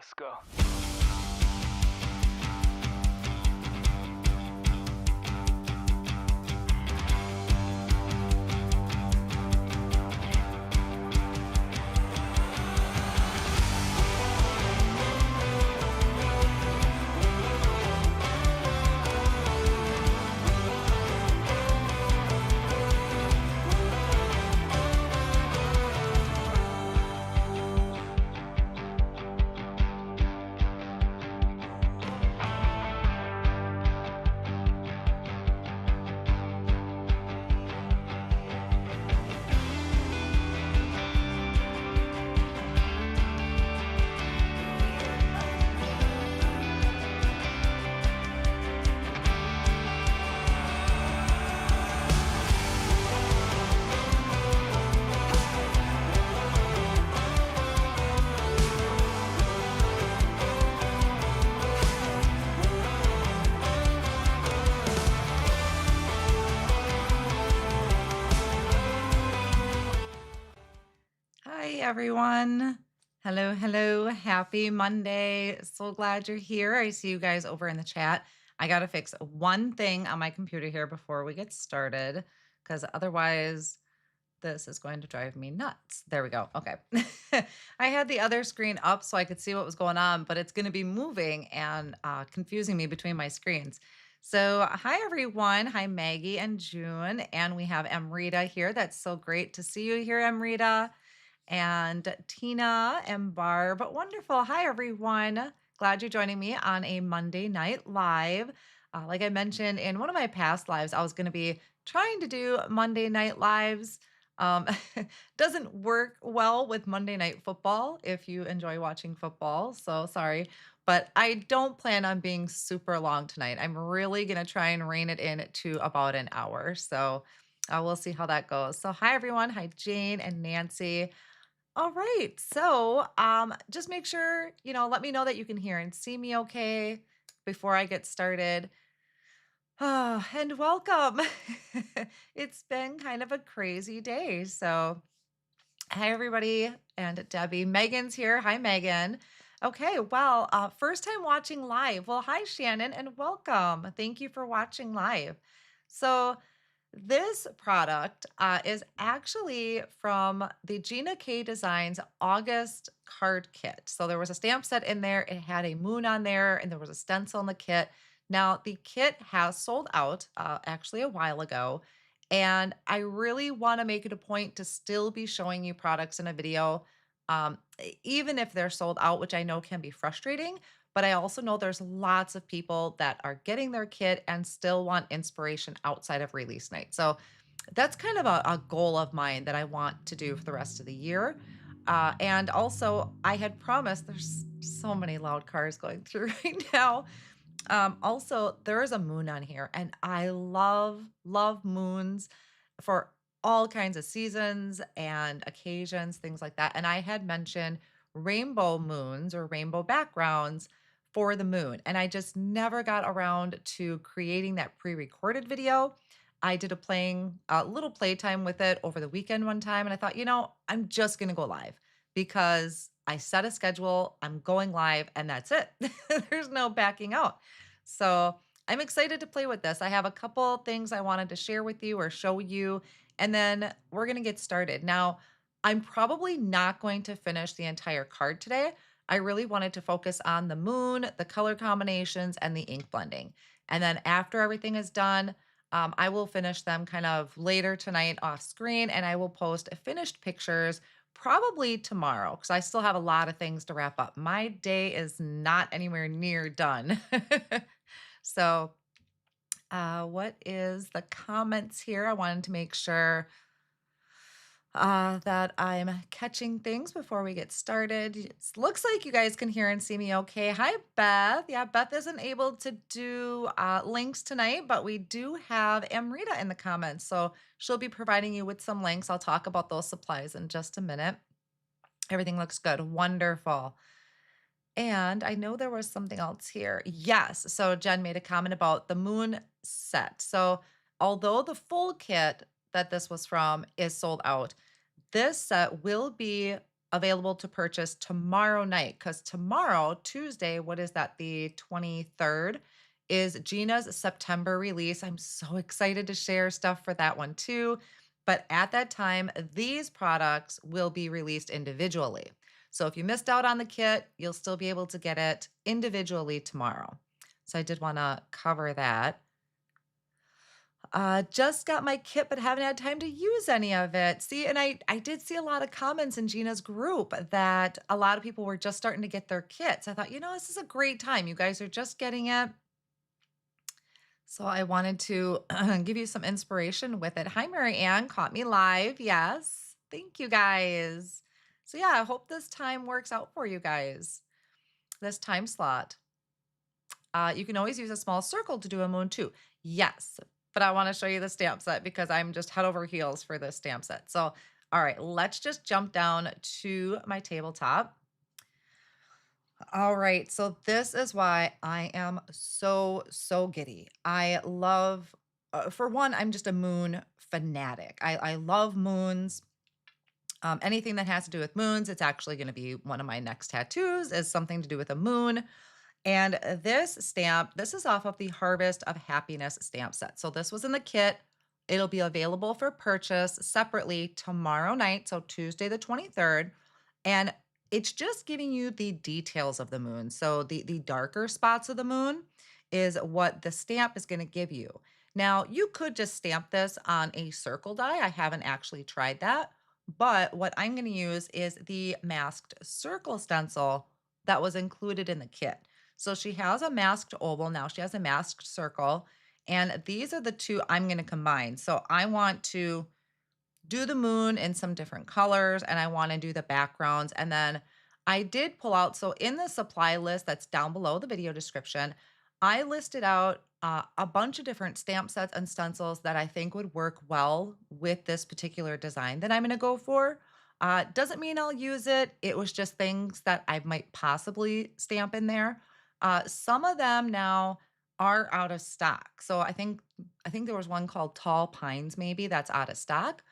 Let's go. Hi, everyone. Hello, hello. Happy Monday. So glad you're here. I see you guys over in the chat. I got to fix one thing on my computer here before we get started because otherwise, this is going to drive me nuts. There we go. Okay. I had the other screen up so I could see what was going on, but it's going to be moving and confusing me between my screens. So, hi, everyone. Hi, Maggie and June. And we have Amrita here. That's so great to see you here, Amrita and Tina and Barb. Wonderful. Hi, everyone. Glad you're joining me on a Monday night live. Like I mentioned in one of my past lives, I was going to be trying to do Monday night lives. Um, doesn't work well with Monday night football if you enjoy watching football. So sorry. But I don't plan on being super long tonight. I'm really going to try and rein it in to about an hour. So we'll see how that goes. So, hi, everyone. Hi, Jane and Nancy. All right. So, just make sure, let me know that you can hear and see me okay before I get started. And welcome. It's been kind of a crazy day. So, hi, everybody. And Debbie. Megan's here. Hi, Megan. Okay. Well, first time watching live. Well, hi, Shannon, and welcome. Thank you for watching live. So, this product is actually from the Gina K Designs August card kit. So there was a stamp set in there. It had a moon on there, and there was a stencil in the kit. Now, the kit has sold out actually a while ago. And I really want to make it a point to still be showing you products in a video, even if they're sold out, which I know can be frustrating. But I also know there's lots of people that are getting their kit and still want inspiration outside of release night. So that's kind of a goal of mine that I want to do for the rest of the year. And also, I had promised, there's so many loud cars going through right now. Also, there is a moon on here, and I love moons for all kinds of seasons and occasions, things like that. And I had mentioned rainbow moons or rainbow backgrounds for the moon. And I just never got around to creating that pre-recorded video. I did a little playtime with it over the weekend one time. And I thought, I'm just going to go live because I set a schedule, I'm going live, and that's it. There's no backing out. So I'm excited to play with this. I have a couple things I wanted to share with you or show you, and then we're going to get started. Now, I'm probably not going to finish the entire card today. I really wanted to focus on the moon, the color combinations, and the ink blending. And then after everything is done, I will finish them kind of later tonight off screen, and I will post finished pictures probably tomorrow because I still have a lot of things to wrap up. My day is not anywhere near done. So, what is the comments here? I wanted to make sure that I'm catching things before we get started. It looks like you guys can hear and see me okay. Hi, Beth. Yeah, Beth isn't able to do links tonight, but we do have Amrita in the comments. So she'll be providing you with some links. I'll talk about those supplies in just a minute. Everything looks good. Wonderful. And I know there was something else here. Yes. So Jen made a comment about the moon set. So although the full kit that this was from is sold out, this set will be available to purchase tomorrow night because tomorrow, Tuesday, what is that, the 23rd, is Gina's September release. I'm so excited to share stuff for that one too. But at that time, these products will be released individually. So if you missed out on the kit, you'll still be able to get it individually tomorrow. So I did want to cover that. Just got my kit, but haven't had time to use any of it. See, and I did see a lot of comments in Gina's group that a lot of people were just starting to get their kits. I thought, this is a great time. You guys are just getting it. So I wanted to give you some inspiration with it. Hi, Mary Ann, caught me live. Yes. Thank you guys. So yeah, I hope this time works out for you guys. This time slot. You can always use a small circle to do a moon too. Yes, but I want to show you the stamp set because I'm just head over heels for this stamp set. So, all right, let's just jump down to my tabletop. All right, so this is why I am so giddy. I love, for one, I'm just a moon fanatic. I love moons. Anything that has to do with moons, it's actually going to be one of my next tattoos, is something to do with a moon. And this stamp, this is off of the Harvest of Happiness stamp set. So this was in the kit. It'll be available for purchase separately tomorrow night, so Tuesday the 23rd. And it's just giving you the details of the moon. So the darker spots of the moon is what the stamp is going to give you. Now, you could just stamp this on a circle die. I haven't actually tried that. But what I'm going to use is the masked circle stencil that was included in the kit. So she has a masked oval. Now she has a masked circle. And these are the two I'm going to combine. So I want to do the moon in some different colors and I want to do the backgrounds. And then I did pull out, so in the supply list that's down below the video description, I listed out a bunch of different stamp sets and stencils that I think would work well with this particular design that I'm going to go for. Doesn't mean I'll use it. It was just things that I might possibly stamp in there. Some of them now are out of stock. So I think there was one called Tall Pines, maybe that's out of stock.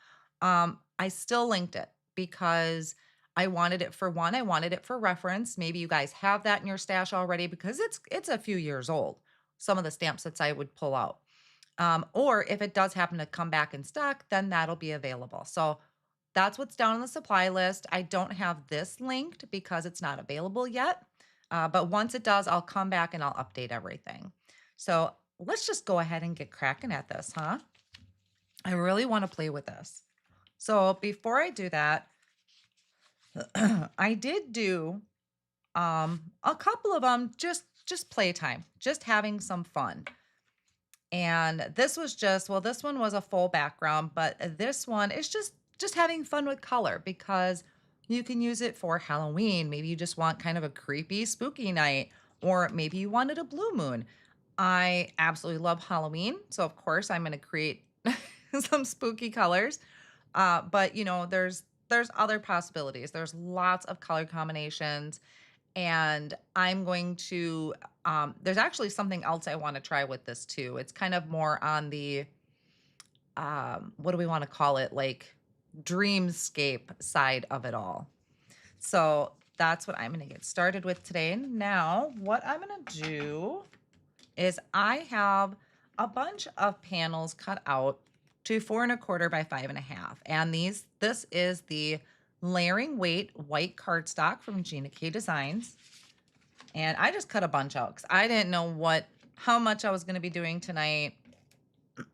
I still linked it because I wanted it for one, I wanted it for reference. Maybe you guys have that in your stash already because it's a few years old. Some of the stamp sets I would pull out. Or if it does happen to come back in stock, then that'll be available. So that's what's down on the supply list. I don't have this linked because it's not available yet. But once it does, I'll come back and I'll update everything. So let's just go ahead and get cracking at this, huh? I really want to play with this. So before I do that, I did do a couple of them just playtime, just having some fun. And this was just, well, this one was a full background, but this one is just having fun with color because you can use it for Halloween. Maybe you just want kind of a creepy, spooky night, or maybe you wanted a blue moon. I absolutely love Halloween, so of course I'm going to create some spooky colors. But there's other possibilities. There's lots of color combinations, and I'm going to. There's actually something else I want to try with this too. It's kind of more on the what do we want to call it? Like dreamscape side of it all. So that's what I'm going to get started with today. Now, what I'm going to do is I have a bunch of panels cut out to 4¼ by 5½. And this is the layering weight white cardstock from Gina K Designs. And I just cut a bunch out because I didn't know how much I was going to be doing tonight.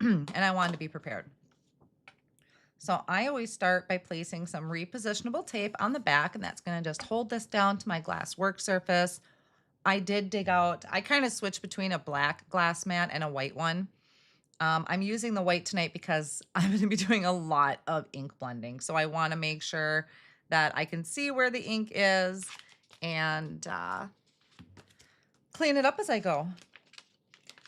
And I wanted to be prepared. So I always start by placing some repositionable tape on the back, and that's going to just hold this down to my glass work surface. I did dig out, I kind of switched between a black glass mat and a white one. I'm using the white tonight because I'm going to be doing a lot of ink blending. So I want to make sure that I can see where the ink is and clean it up as I go.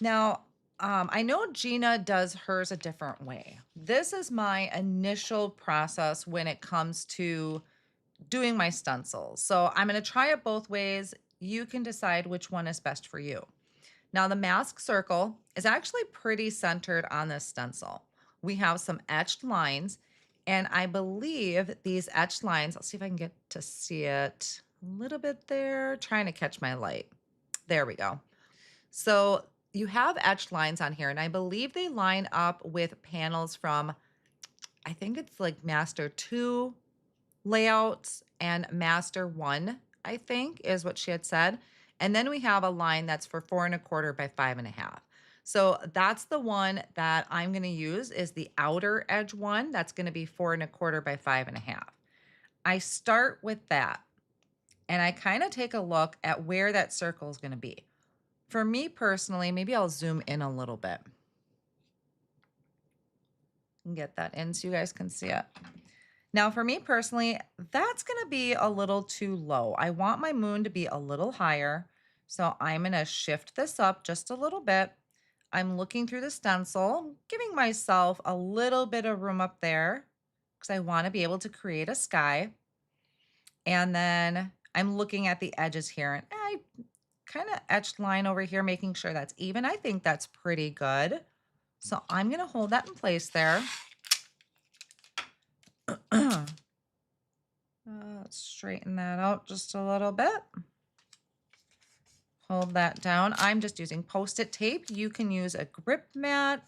Now, I know Gina does hers a different way. This is my initial process when it comes to doing my stencils. So I'm going to try it both ways. You can decide which one is best for you. Now, the mask circle is actually pretty centered on this stencil. We have some etched lines, And I believe these etched lines, I'll see if I can get to see it a little bit there, trying to catch my light. There we go. So you have etched lines on here, and I believe they line up with panels from, I think it's like Master 2 layouts and Master 1, I think is what she had said. And then we have a line that's for 4¼ by 5½. So that's the one that I'm going to use is the outer edge one. That's going to be 4¼ by 5½. I start with that and I kind of take a look at where that circle is going to be. For me personally, maybe I'll zoom in a little bit and get that in so you guys can see it. Now, for me personally, that's going to be a little too low. I want my moon to be a little higher. So I'm going to shift this up just a little bit. I'm looking through the stencil, giving myself a little bit of room up there because I want to be able to create a sky. And then I'm looking at the edges here and I kind of etched line over here, making sure that's even. I think that's pretty good. So I'm going to hold that in place there. Let's straighten that out just a little bit. Hold that down. I'm just using Post-it tape. You can use a grip mat,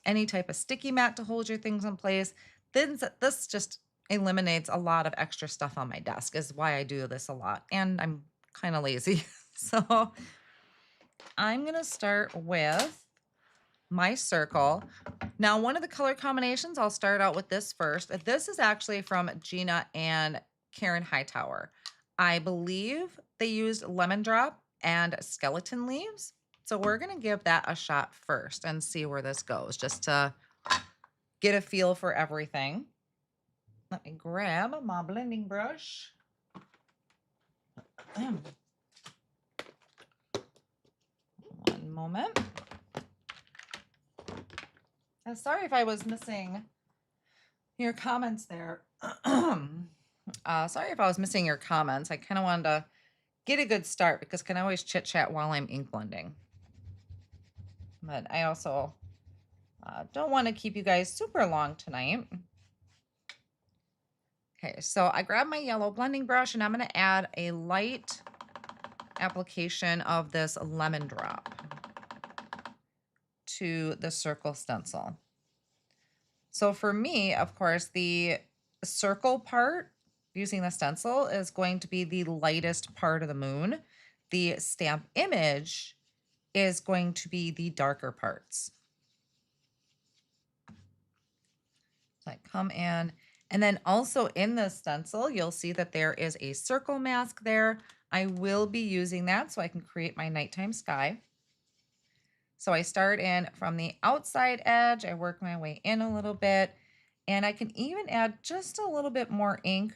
any type of sticky mat to hold your things in place. This just eliminates a lot of extra stuff on my desk is why I do this a lot. And I'm kind of lazy. So I'm going to start with my circle. Now, one of the color combinations, I'll start out with this first. This is actually from Gina and Karen Hightower. I believe they used lemon drop and skeleton leaves. So we're going to give that a shot first and see where this goes, just to get a feel for everything. Let me grab my blending brush. One moment. Sorry if I was missing your comments there. Sorry if I was missing your comments. I kind of wanted to get a good start because I can always chit chat while I'm ink blending. But I also don't want to keep you guys super long tonight. Okay, so I grabbed my yellow blending brush and I'm going to add a light application of this lemon drop to the circle stencil. So for me, of course, the circle part using the stencil is going to be the lightest part of the moon. The stamp image is going to be the darker parts. So I come in, and then also in the stencil, you'll see that there is a circle mask there. I will be using that so I can create my nighttime sky. So I start in from the outside edge, I work my way in a little bit, and I can even add just a little bit more ink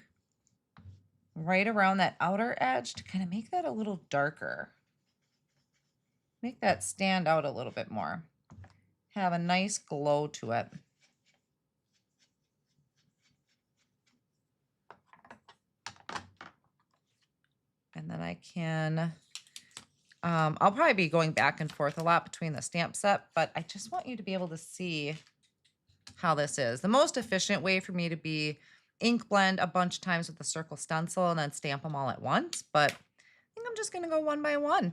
right around that outer edge to kind of make that a little darker. Make that stand out a little bit more. Have a nice glow to it. And then I can I'll probably be going back and forth a lot between the stamp set, but I just want you to be able to see how this is. The most efficient way for me to be ink blend a bunch of times with the circle stencil and then stamp them all at once, but I think I'm just going to go one by one.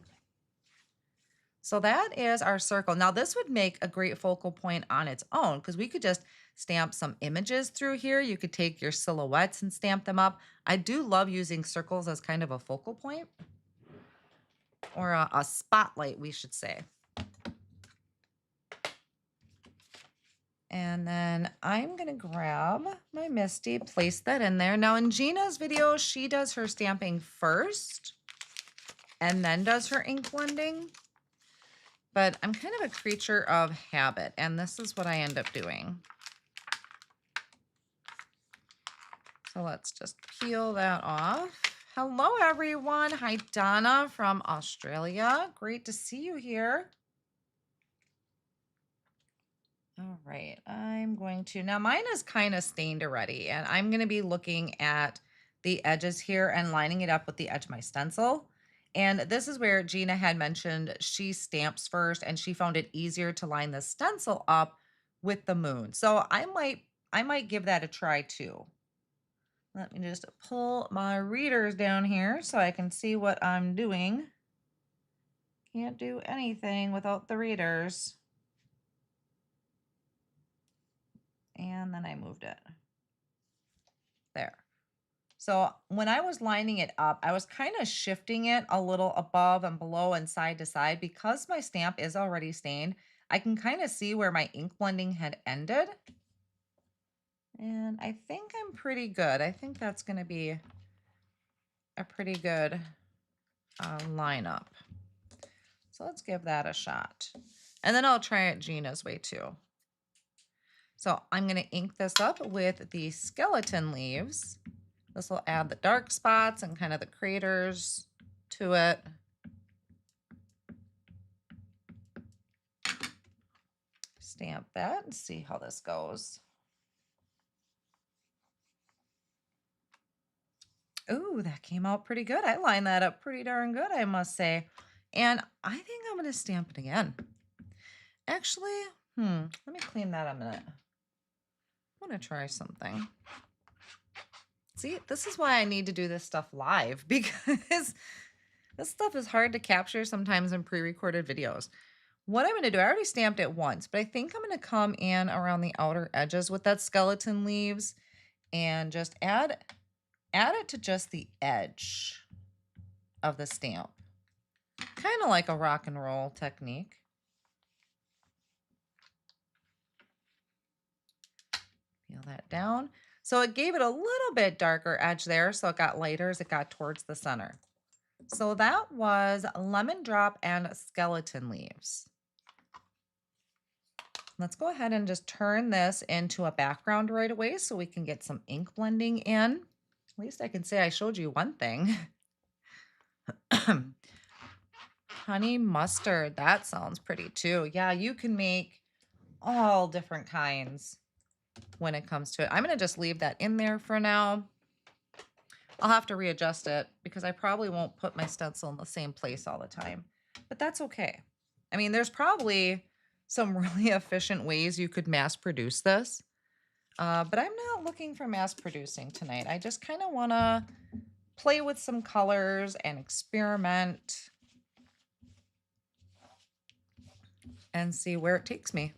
So that is our circle. Now this would make a great focal point on its own because we could just stamp some images through here. You could take your silhouettes and stamp them up. I do love using circles as kind of a focal point. Or a spotlight, we should say. And then I'm going to grab my Misty, place that in there. Now in Gina's video, she does her stamping first and then does her ink blending. But I'm kind of a creature of habit, and this is what I end up doing. So let's just peel that off. Hello, everyone. Hi, Donna from Australia. Great to see you here. All right, I'm going to, now mine is kind of stained already, and I'm going to be looking at the edges here and lining it up with the edge of my stencil. And this is where Gina had mentioned she stamps first, and she found it easier to line the stencil up with the moon. So I might I might give that a try too. Let me just pull my readers down here so I can see what I'm doing. Can't do anything without the readers. And then I moved it. There. So when I was lining it up, I was kind of shifting it a little above and below and side to side because my stamp is already stained. I can kind of see where my ink blending had ended. And I think I'm pretty good. I think that's going to be a pretty good lineup. So let's give that a shot. And then I'll try it Gina's way too. So I'm going to ink this up with the skeleton leaves. This will add the dark spots and kind of the craters to it. Stamp that and see how this goes. Ooh, that came out pretty good. I lined that up pretty darn good, I must say. And I think I'm going to stamp it again. Actually, let me clean that a minute. I want to try something. See, this is why I need to do this stuff live, because this stuff is hard to capture sometimes in pre-recorded videos. What I'm going to do, I already stamped it once, but I think I'm going to come in around the outer edges with that skeleton leaves and just add it to just the edge of the stamp. Kind of like a rock and roll technique. Peel that down. So it gave it a little bit darker edge there, so it got lighter as it got towards the center. So that was Lemon Drop and Skeleton Leaves. Let's go ahead and just turn this into a background right away so we can get some ink blending in. At least I can say I showed you one thing. Honey mustard, that sounds pretty too. Yeah, you can make all different kinds when it comes to it. I'm going to just leave that in there for now. I'll have to readjust it because I probably won't put my stencil in the same place all the time, but that's okay. I mean, there's probably some really efficient ways you could mass produce this, but I'm not looking for mass producing tonight. I just kind of want to play with some colors and experiment and see where it takes me.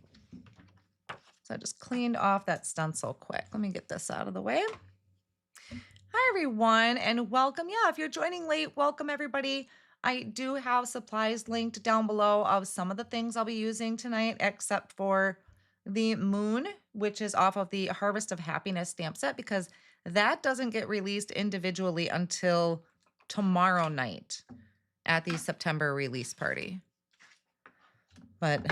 So I just cleaned off that stencil quick. Let me get this out of the way. Hi, everyone, and welcome. Yeah, if you're joining late, welcome, everybody. I do have supplies linked down below of some of the things I'll be using tonight, except for the moon, which is off of the Harvest of Happiness stamp set, because that doesn't get released individually until tomorrow night at the September release party. But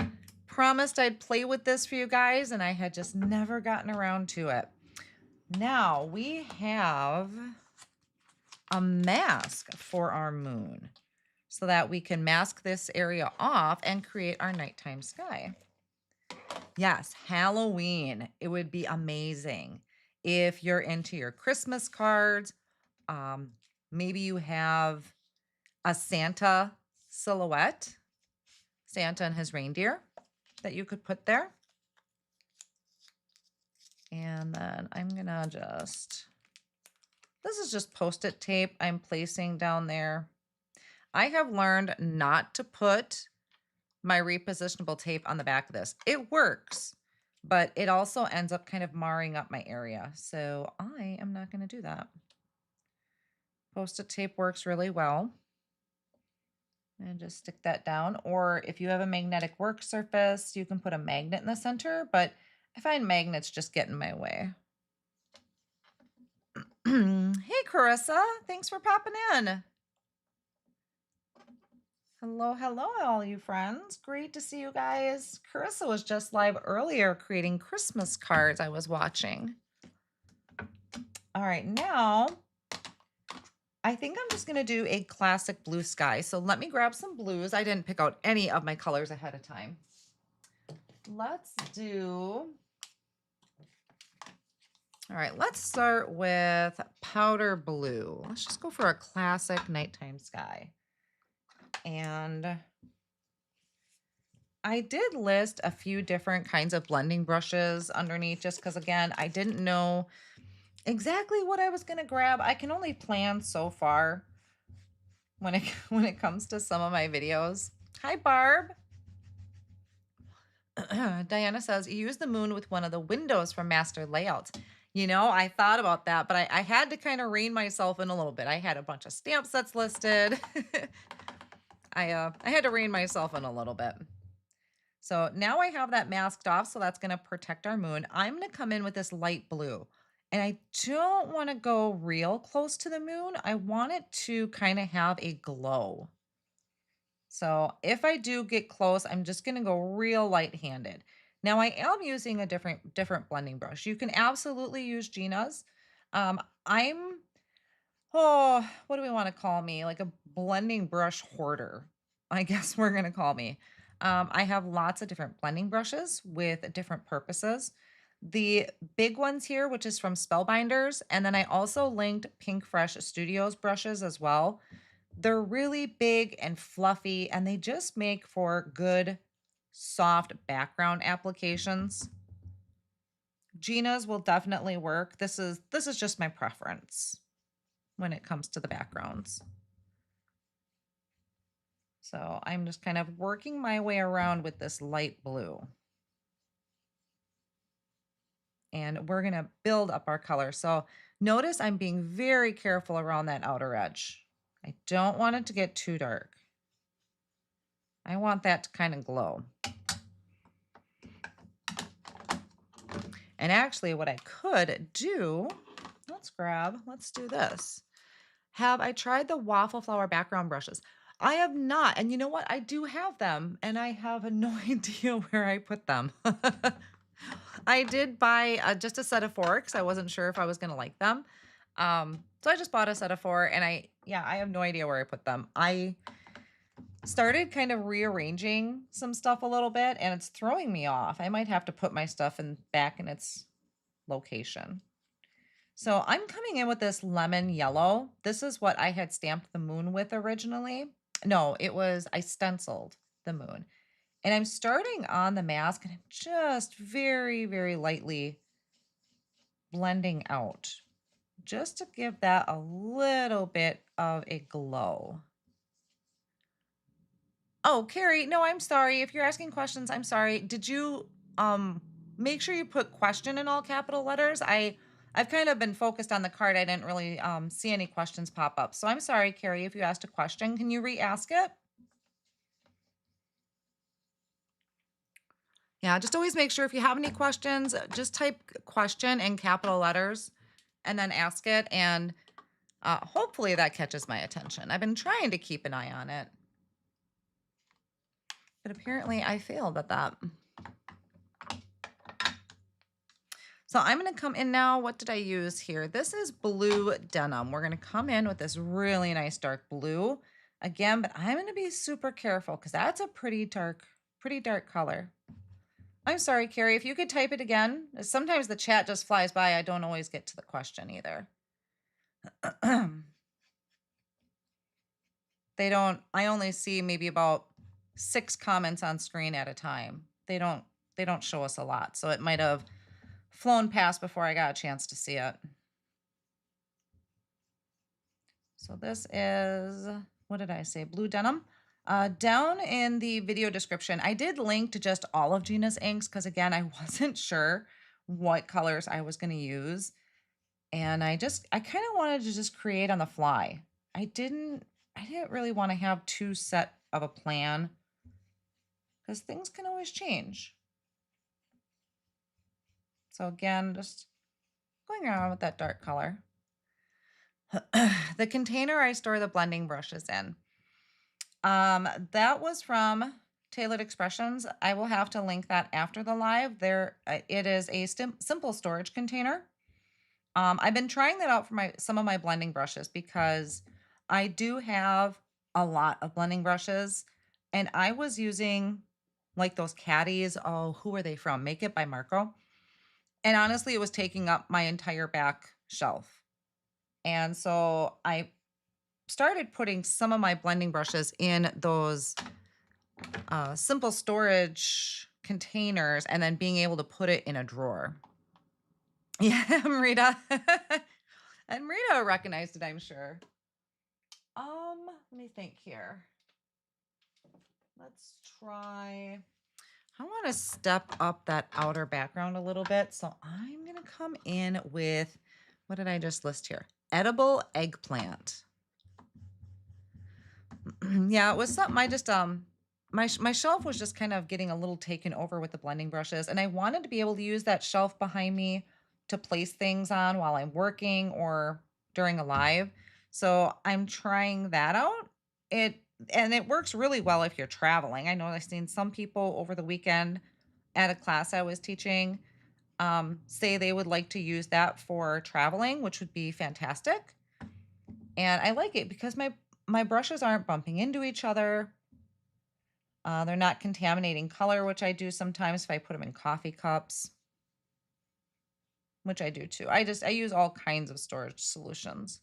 promised I'd play with this for you guys, and I had just never gotten around to it. Now we have a mask for our moon so that we can mask this area off and create our nighttime sky. Yes, Halloween. It would be amazing if you're into your Christmas cards. Maybe you have a Santa silhouette, Santa and his reindeer, that you could put there. And then I'm gonna this is just Post-it tape I'm placing down there. I have learned not to put my repositionable tape on the back of this. It works, but it also ends up kind of marring up my area. So I am not gonna do that. Post-it tape works really well. And just stick that down. Or if you have a magnetic work surface, you can put a magnet in the center, but I find magnets just get in my way. Hey, Carissa. Thanks for popping in. Hello, hello, all you friends. Great to see you guys. Carissa was just live earlier creating Christmas cards I was watching. All right, now I think I'm just going to do a classic blue sky. So let me grab some blues. I didn't pick out any of my colors ahead of time. Let's do... All right, let's start with powder blue. Let's just go for a classic nighttime sky. And I did list a few different kinds of blending brushes underneath just because, again, I didn't know exactly what I was going to grab. I can only plan so far when it when it comes to some of my videos. Hi, Barb. Diana says, you use the moon with one of the windows from master layouts. You know, I thought about that, but I had to kind of rein myself in a little bit. I had a bunch of stamp sets listed. I had to rein myself in a little bit. So now I have that masked off, so that's going to protect our moon. I'm going to come in with this light blue, and I don't want to go real close to the moon. I want it to kind of have a glow. So if I do get close, I'm just going to go real light-handed. Now I am using a different blending brush. You can absolutely use Gina's. I'm, oh, what do we want to call me? Like a blending brush hoarder, I guess we're going to call me. I have lots of different blending brushes with different purposes. The big ones here, which is from Spellbinders, and then I also linked Pink Fresh Studios brushes as well. They're really big and fluffy, and they just make for good, soft background applications. Gina's will definitely work. This is just my preference when it comes to the backgrounds. So I'm just kind of working my way around with this light blue. And we're going to build up our color. So notice I'm being very careful around that outer edge. I don't want it to get too dark. I want that to kind of glow. And actually what I could do, let's do this. Have I tried the waffle flower background brushes? I have not. And you know what? I do have them and I have no idea where I put them. I did buy just a set of 4 because I wasn't sure if I was going to like them. So I just bought a set of 4 and I have no idea where I put them. I started kind of rearranging some stuff a little bit and it's throwing me off. I might have to put my stuff back in its location. So I'm coming in with this lemon yellow. This is what I had stamped the moon with originally. No, I stenciled the moon. And I'm starting on the mask and I'm just very, very lightly blending out just to give that a little bit of a glow. Oh, Carrie, no, I'm sorry. If you're asking questions, I'm sorry. Did you make sure you put question in all capital letters? I've kind of been focused on the card. I didn't really see any questions pop up. So I'm sorry, Carrie, if you asked a question. Can you re-ask it? Yeah, just always make sure if you have any questions, just type question in capital letters and then ask it. And hopefully that catches my attention. I've been trying to keep an eye on it. But apparently I failed at that. So I'm going to come in now. What did I use here? This is blue denim. We're going to come in with this really nice dark blue again, but I'm going to be super careful because that's a pretty dark color. I'm sorry, Carrie, if you could type it again. Sometimes the chat just flies by. I don't always get to the question either. I only see maybe about 6 comments on screen at a time. They don't show us a lot. So it might have flown past before I got a chance to see it. So this is, what did I say? Blue denim. Down in the video description, I did link to just all of Gina's inks because again, I wasn't sure what colors I was going to use. And I kind of wanted to just create on the fly. I didn't really want to have too set of a plan because things can always change. So again, just going around with that dark color. The container I store the blending brushes in. That was from Tailored Expressions. I will have to link that after the live. It is a simple storage container. I've been trying that out for some of my blending brushes because I do have a lot of blending brushes and I was using like those caddies. Oh, who are they from? Make It by Marco. And honestly, it was taking up my entire back shelf. And so I started putting some of my blending brushes in those simple storage containers and then being able to put it in a drawer. Yeah, Rita. And Rita recognized it, I'm sure. Let me think here. Let's try. I want to step up that outer background a little bit. So I'm going to come in with, what did I just list here? Edible eggplant. Yeah, it was something I just, my shelf was just kind of getting a little taken over with the blending brushes. And I wanted to be able to use that shelf behind me to place things on while I'm working or during a live. So I'm trying that out. And it works really well if you're traveling. I know I've seen some people over the weekend at a class I was teaching say they would like to use that for traveling, which would be fantastic. And I like it because my brushes aren't bumping into each other. They're not contaminating color, which I do sometimes if I put them in coffee cups, which I do too. I use all kinds of storage solutions.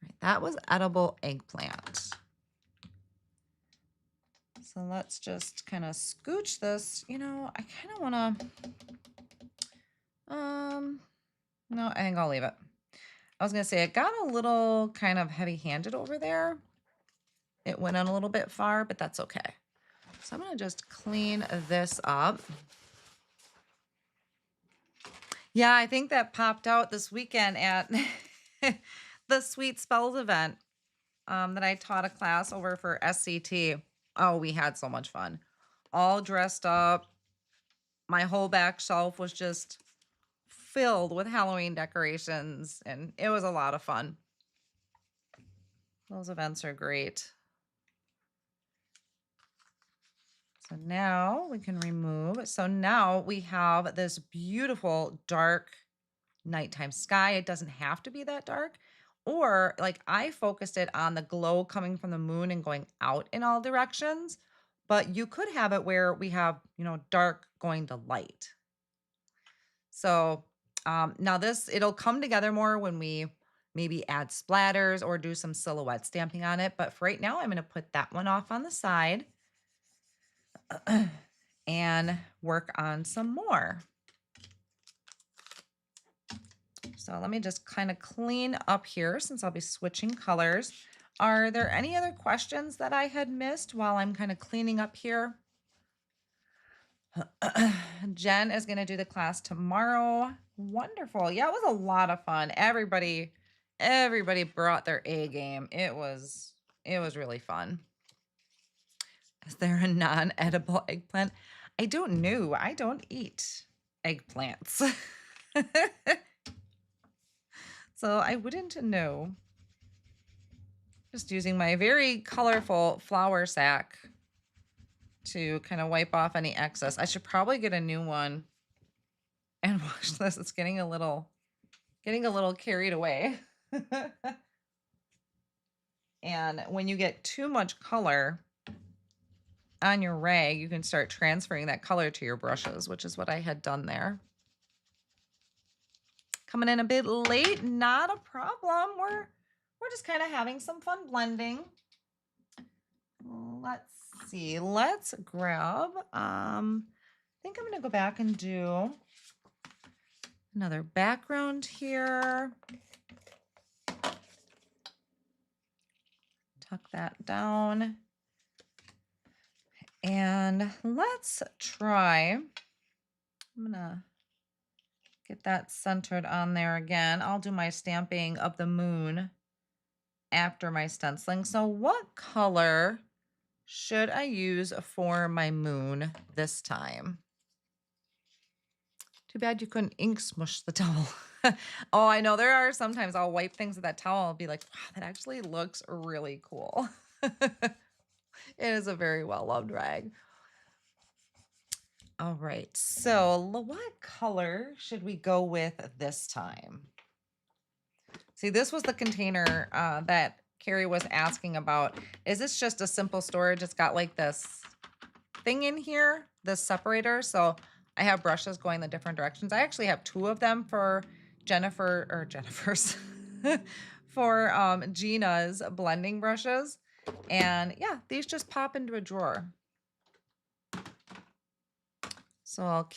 Right, that was edible eggplant. So let's just kind of scooch this. You know, I kind of want to, no, I think I'll leave it. I was going to say it got a little kind of heavy-handed over there. It went in a little bit far, but that's okay. So I'm going to just clean this up. Yeah, I think that popped out this weekend at the Sweet Spells event that I taught a class over for SCT. Oh, we had so much fun. All dressed up. My whole back shelf was just filled with Halloween decorations, and it was a lot of fun. Those events are great. So now we can remove. So now we have this beautiful dark nighttime sky. It doesn't have to be that dark. Or like I focused it on the glow coming from the moon and going out in all directions. But you could have it where we have, you know, dark going to light. So now it'll come together more when we maybe add splatters or do some silhouette stamping on it. But for right now, I'm going to put that one off on the side and work on some more. So let me just kind of clean up here since I'll be switching colors. Are there any other questions that I had missed while I'm kind of cleaning up here? Jen is going to do the class tomorrow. Wonderful. Yeah, it was a lot of fun. Everybody brought their A game. It was really fun. Is there a non-edible eggplant? I don't know. I don't eat eggplants. So I wouldn't know. Just using my very colorful flour sack to kind of wipe off any excess. I should probably get a new one and wash this. It's getting a little carried away. And when you get too much color on your rag, you can start transferring that color to your brushes, which is what I had done there. Coming in a bit late, not a problem. We're just kind of having some fun blending. Let's see. Let's grab, I think I'm going to go back and do another background here. Tuck that down. And let's try, I'm going to get that centered on there again. I'll do my stamping of the moon after my stenciling. So what color should I use for my moon this time? Too bad you couldn't ink smush the towel. Oh, I know there are sometimes I'll wipe things with that towel. I'll be like, wow, that actually looks really cool. It is a very well-loved rag. All right, so what color should we go with this time? See, this was the container that Carrie was asking about. Is this just a simple storage? It's got like this thing in here, this separator. So I have brushes going the different directions. I actually have two of them for Jennifer's, for Gina's blending brushes. And yeah, these just pop into a drawer. So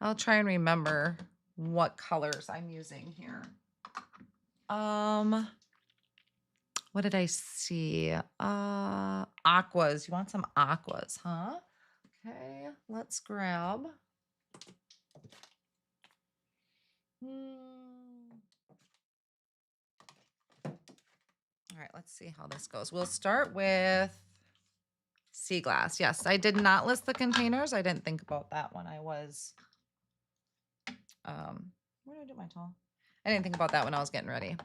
I'll try and remember what colors I'm using here. What did I see? Aquas. You want some aquas, huh? Okay, let's grab. All right, let's see how this goes. We'll start with sea glass. Yes, I did not list the containers. I didn't think about that when I was, where did I do my towel? I didn't think about that when I was getting ready,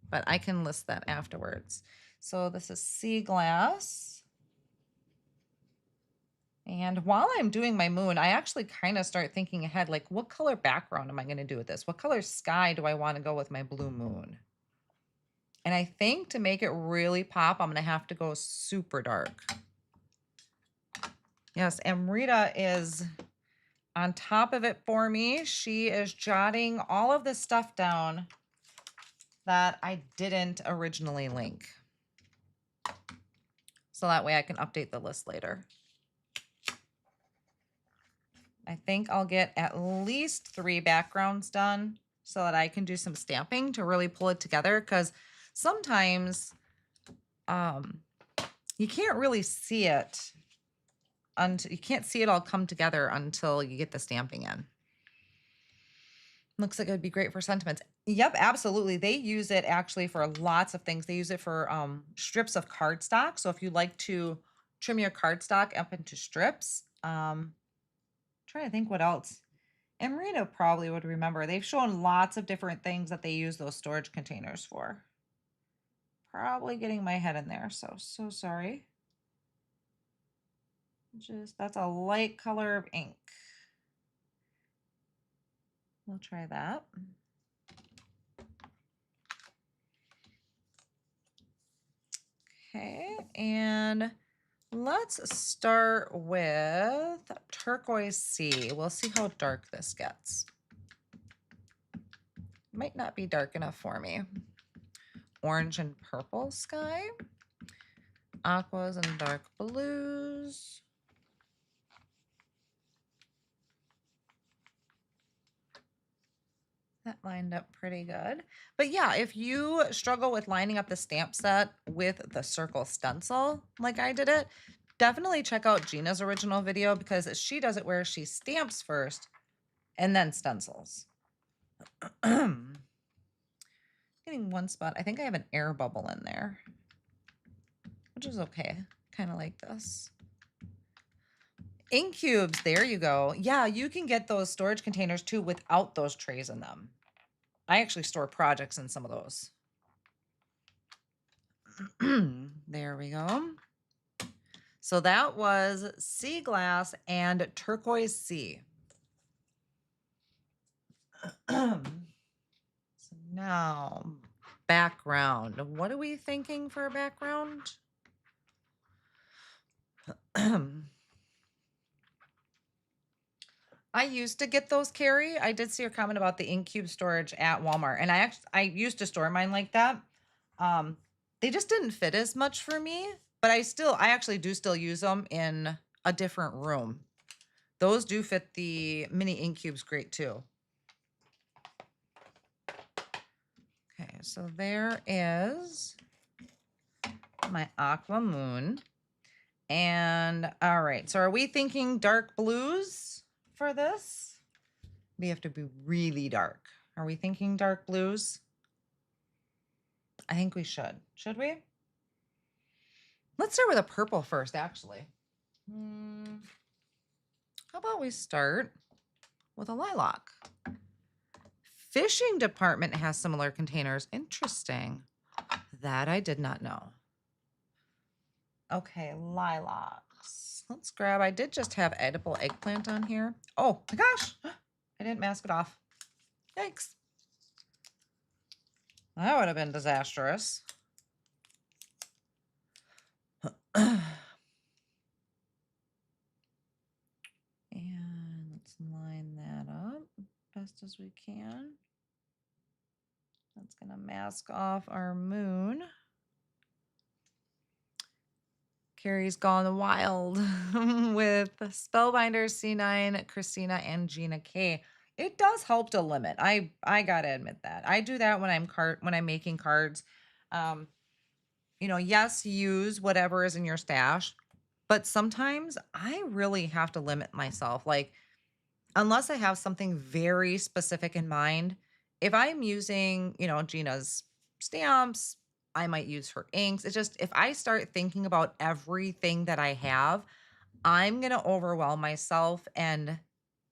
but I can list that afterwards. So this is sea glass. And while I'm doing my moon, I actually kind of start thinking ahead, like what color background am I going to do with this? What color sky do I want to go with my blue moon? And I think to make it really pop, I'm going to have to go super dark. Yes, Amrita is on top of it for me. She is jotting all of the stuff down that I didn't originally link. So that way I can update the list later. I think I'll get at least 3 backgrounds done so that I can do some stamping to really pull it together, because sometimes you can't really see it until you can't see it all come together until you get the stamping in. Looks like it would be great for sentiments. Yep, absolutely. They use it actually for lots of things. They use it for strips of cardstock. So if you like to trim your cardstock up into strips, trying to think what else. Amrita probably would remember. They've shown lots of different things that they use those storage containers for. Probably getting my head in there, so sorry. That's a light color of ink. We'll try that. Okay, and let's start with Turquoise Sea. We'll see how dark this gets. Might not be dark enough for me. Orange and purple sky. Aquas and dark blues. That lined up pretty good. But yeah, if you struggle with lining up the stamp set with the circle stencil, like I did it, definitely check out Gina's original video, because she does it where she stamps first and then stencils. Getting one spot. I think I have an air bubble in there, which is okay. Kind of like this. Ink cubes, there you go. Yeah, you can get those storage containers too without those trays in them. I actually store projects in some of those. There we go. So that was sea glass and turquoise sea. So now background. What are we thinking for a background? I used to get those, Carrie. I did see your comment about the ink cube storage at Walmart, and I used to store mine like that. They just didn't fit as much for me, but I actually do still use them in a different room. Those do fit the mini ink cubes great too. Okay, so there is my aqua moon. And all right, so are we thinking dark blues for this? We have to be really dark. Are we thinking dark blues? I think we should. Should we? Let's start with a purple first, actually. How about we start with a lilac? Fishing department has similar containers. Interesting. That I did not know. Okay, lilacs. Let's grab, I did just have edible eggplant on here. Oh my gosh, I didn't mask it off. Yikes. That would have been disastrous. And let's line that up best as we can. That's gonna mask off our moon. Carrie's gone wild with Spellbinder, C9, Christina, and Gina K. It does help to limit. I gotta admit that. I do that when I'm making cards. Um, yes, use whatever is in your stash, but sometimes I really have to limit myself. Like, unless I have something very specific in mind, if I'm using, Gina's stamps, I might use her inks. It's just if I start thinking about everything that I have, I'm going to overwhelm myself and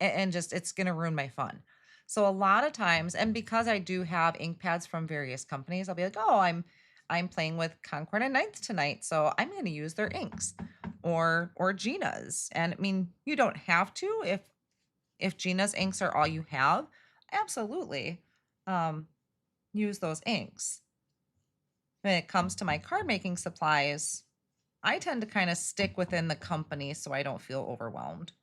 just it's going to ruin my fun. So a lot of times, and because I do have ink pads from various companies, I'll be like, "Oh, I'm playing with Concord and Ninth tonight, so I'm going to use their inks or Gina's." And I mean, you don't have to if Gina's inks are all you have, absolutely um, use those inks. When it comes to my card making supplies, I tend to kind of stick within the company so I don't feel overwhelmed.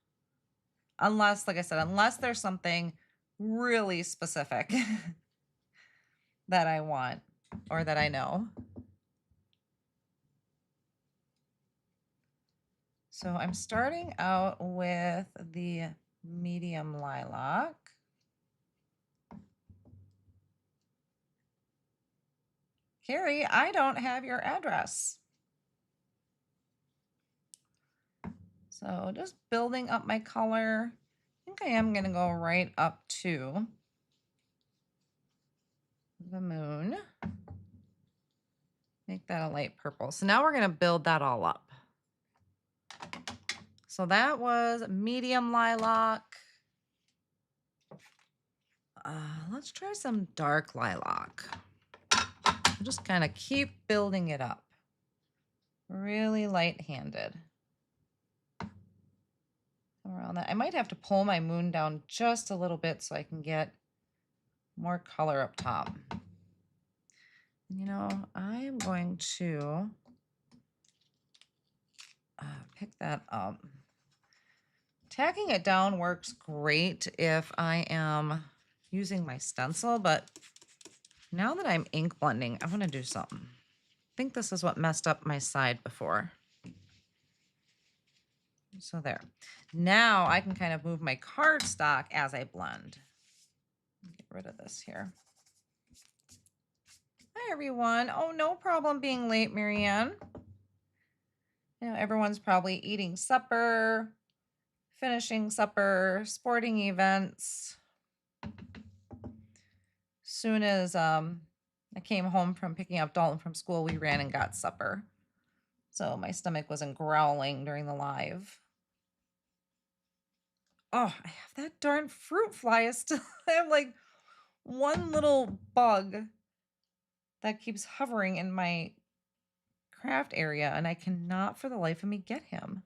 Unless, like I said, unless there's something really specific that I want or that I know. So I'm starting out with the medium lilac. Carrie, I don't have your address. So just building up my color. I think I am going to go right up to the moon. Make that a light purple. So now we're going to build that all up. So that was medium lilac. Let's try some dark lilac. I'll just kind of keep building it up. Really light-handed. Around that. I might have to pull my moon down just a little bit so I can get more color up top. I am going to pick that up. Tacking it down works great if I am using my stencil, but now that I'm ink blending, I want to do something. I think this is what messed up my side before. So there. Now I can kind of move my cardstock as I blend. Get rid of this here. Hi, everyone. Oh, no problem being late, Marianne. Everyone's probably eating supper, finishing supper, sporting events. Soon as I came home from picking up Dalton from school, we ran and got supper. So my stomach wasn't growling during the live. Oh, I have that darn fruit fly. I have like one little bug that keeps hovering in my craft area, and I cannot for the life of me get him.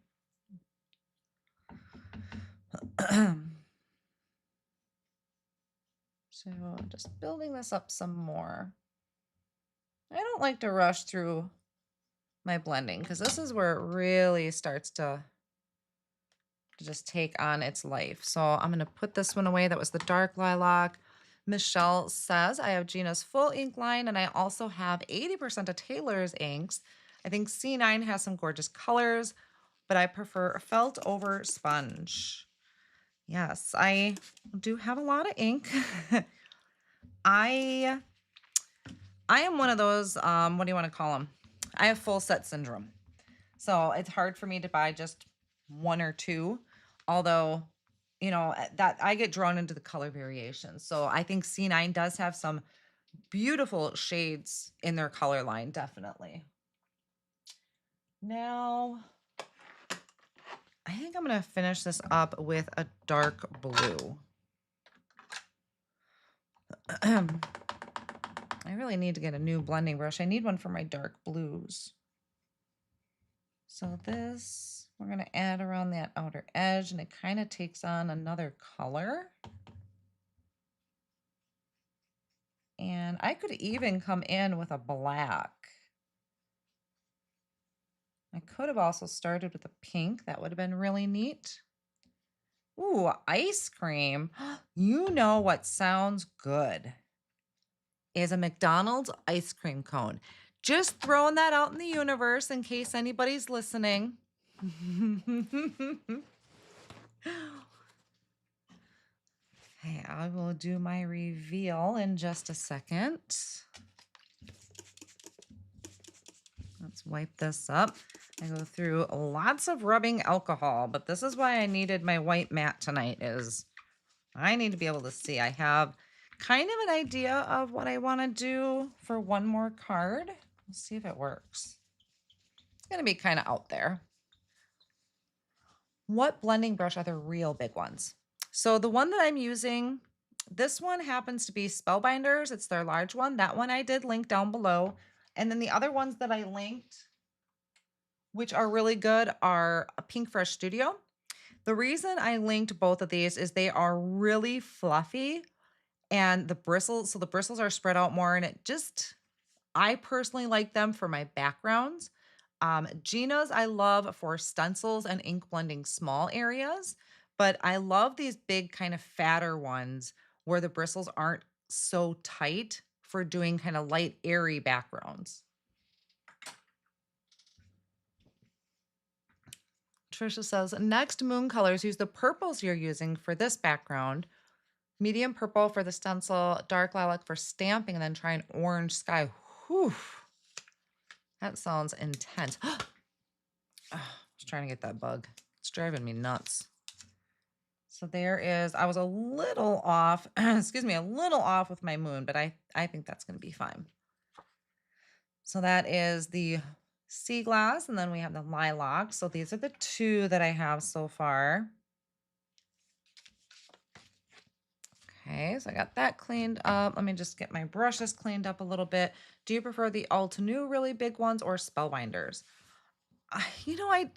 So just building this up some more. I don't like to rush through my blending because this is where it really starts to just take on its life. So I'm going to put this one away. That was the dark lilac. Michelle says, I have Gina's full ink line, and I also have 80% of Taylor's inks. I think C9 has some gorgeous colors, but I prefer felt over sponge. Yes, I do have a lot of ink. I am one of those, what do you want to call them? I have full set syndrome. So it's hard for me to buy just one or two, although, that I get drawn into the color variations. So I think C9 does have some beautiful shades in their color line, definitely. Now, I think I'm going to finish this up with a dark blue. I really need to get a new blending brush. I need one for my dark blues. So this, we're going to add around that outer edge, and it kind of takes on another color. And I could even come in with a black. I could have also started with a pink. That would have been really neat. Ooh, ice cream. You know what sounds good is a McDonald's ice cream cone. Just throwing that out in the universe in case anybody's listening. Okay, I will do my reveal in just a second. Let's wipe this up. I go through lots of rubbing alcohol, but this is why I needed my white mat tonight, is I need to be able to see. I have kind of an idea of what I want to do for one more card. Let's see if it works. It's going to be kind of out there. What blending brush are the real big ones? So the one that I'm using, this one happens to be Spellbinders. It's their large one. That one I did link down below. And then the other ones that I linked, which are really good, are a Pink Fresh Studio. The reason I linked both of these is they are really fluffy and the bristles, so the bristles are spread out more, and I personally like them for my backgrounds. Gina's I love for stencils and ink blending small areas, but I love these big kind of fatter ones where the bristles aren't so tight for doing kind of light, airy backgrounds. Trisha says, next moon colors, use the purples you're using for this background. Medium purple for the stencil, dark lilac for stamping, and then try an orange sky. Whew. That sounds intense. Oh, I was trying to get that bug. It's driving me nuts. So there is, I was a little off, excuse me, a little off with my moon, but I think that's going to be fine. So that is the sea glass, and then we have the lilac. So these are the two that I have so far. Okay, so I got that cleaned up. Let me just get my brushes cleaned up a little bit. Do you prefer the Altenew really big ones or Spellbinders? You know, I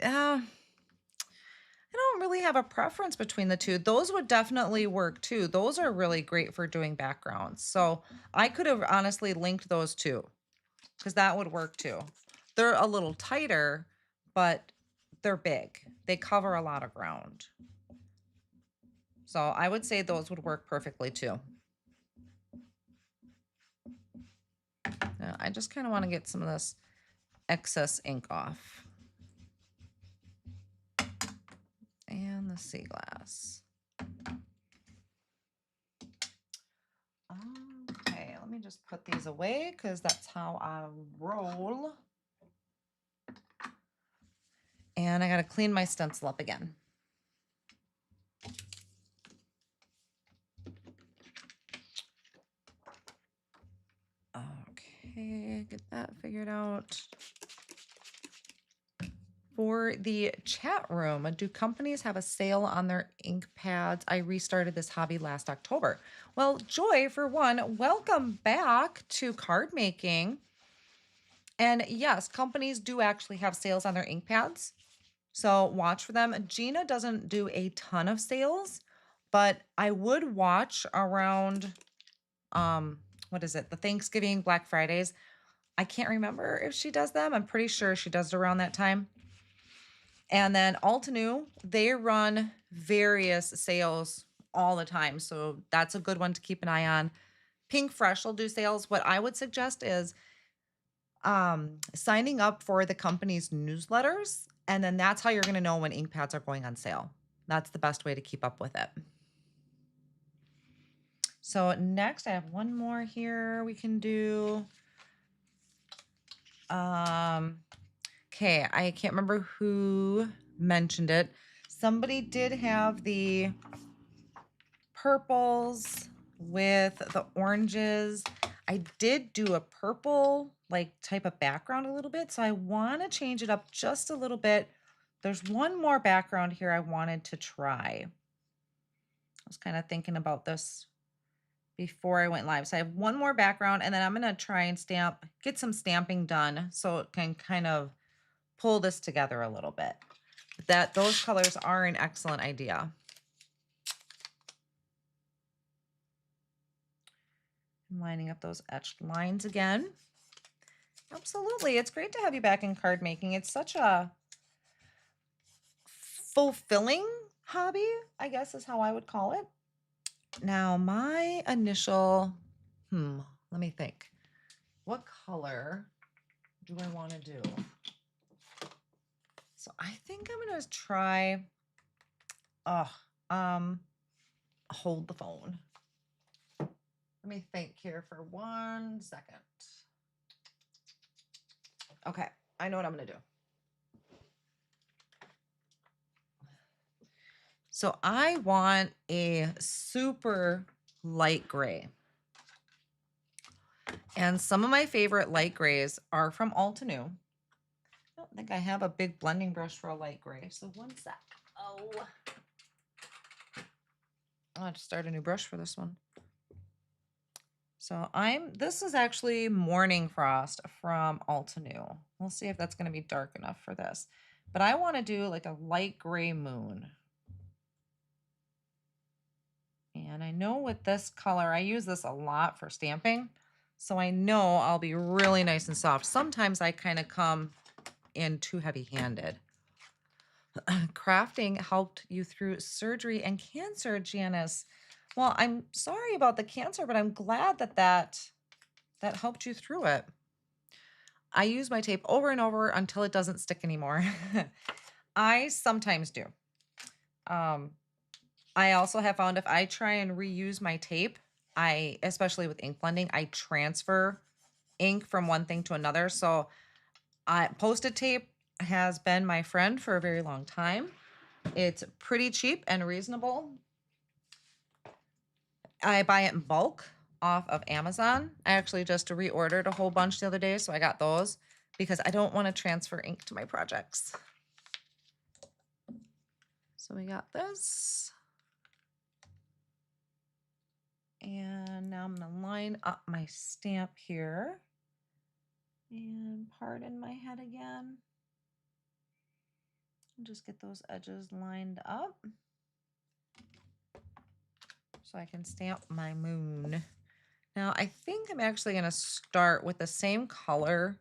don't really have a preference between the two. Those would definitely work too. Those are really great for doing backgrounds. So I could have honestly linked those two because that would work too. They're a little tighter, but they're big. They cover a lot of ground. So I would say those would work perfectly too. I just kind of want to get some of this excess ink off. And the sea glass. Okay, let me just put these away because that's how I roll. And I got to clean my stencil up again. Okay, get that figured out. For the chat room, do companies have a sale on their ink pads? I restarted this hobby last October. Well, Joy, for one, welcome back to Cardmaking. And yes, companies do actually have sales on their ink pads. So watch for them. Gina doesn't do a ton of sales, but I would watch around, what is it? The Thanksgiving, Black Fridays. I can't remember if she does them. I'm pretty sure she does it around that time. And then Altenew, they run various sales all the time. So that's a good one to keep an eye on. Pink Fresh will do sales. What I would suggest is signing up for the company's newsletters. And then that's how you're going to know when ink pads are going on sale. That's the best way to keep up with it. So next I have one more here we can do. Okay, I can't remember who mentioned it. Somebody did have the purples with the oranges. I did do a purple like type of background a little bit, so I want to change it up just a little bit. There's one more background here I wanted to try. I was kind of thinking about this before I went live. So I have one more background, and then I'm going to try and get some stamping done so it can kind of pull this together a little bit. Those colors are an excellent idea. I'm lining up those etched lines again. Absolutely. It's great to have you back in card making. It's such a fulfilling hobby, I guess is how I would call it. Now, my initial, let me think. What color do I want to do? So I think I'm going to try, hold the phone. Let me think here for 1 second. Okay, I know what I'm going to do. So I want a super light gray. And some of my favorite light grays are from Alta New. I don't think I have a big blending brush for a light gray. So 1 sec. Oh. I'll have to start a new brush for this one. So this is actually Morning Frost from Alta New. We'll see if that's going to be dark enough for this. But I want to do like a light gray moon. And I know with this color, I use this a lot for stamping. So I know I'll be really nice and soft. Sometimes I kind of come in too heavy-handed. Crafting helped you through surgery and cancer, Janice. Well, I'm sorry about the cancer, but I'm glad that helped you through it. I use my tape over and over until it doesn't stick anymore. I sometimes do. I also have found if I try and reuse my tape, especially with ink blending, I transfer ink from one thing to another. So Post-it tape has been my friend for a very long time. It's pretty cheap and reasonable. I buy it in bulk off of Amazon. I actually just reordered a whole bunch the other day, so I got those because I don't want to transfer ink to my projects. So we got this. And now I'm going to line up my stamp here. And pardon my head again. Just get those edges lined up so I can stamp my moon. Now I think I'm actually going to start with the same color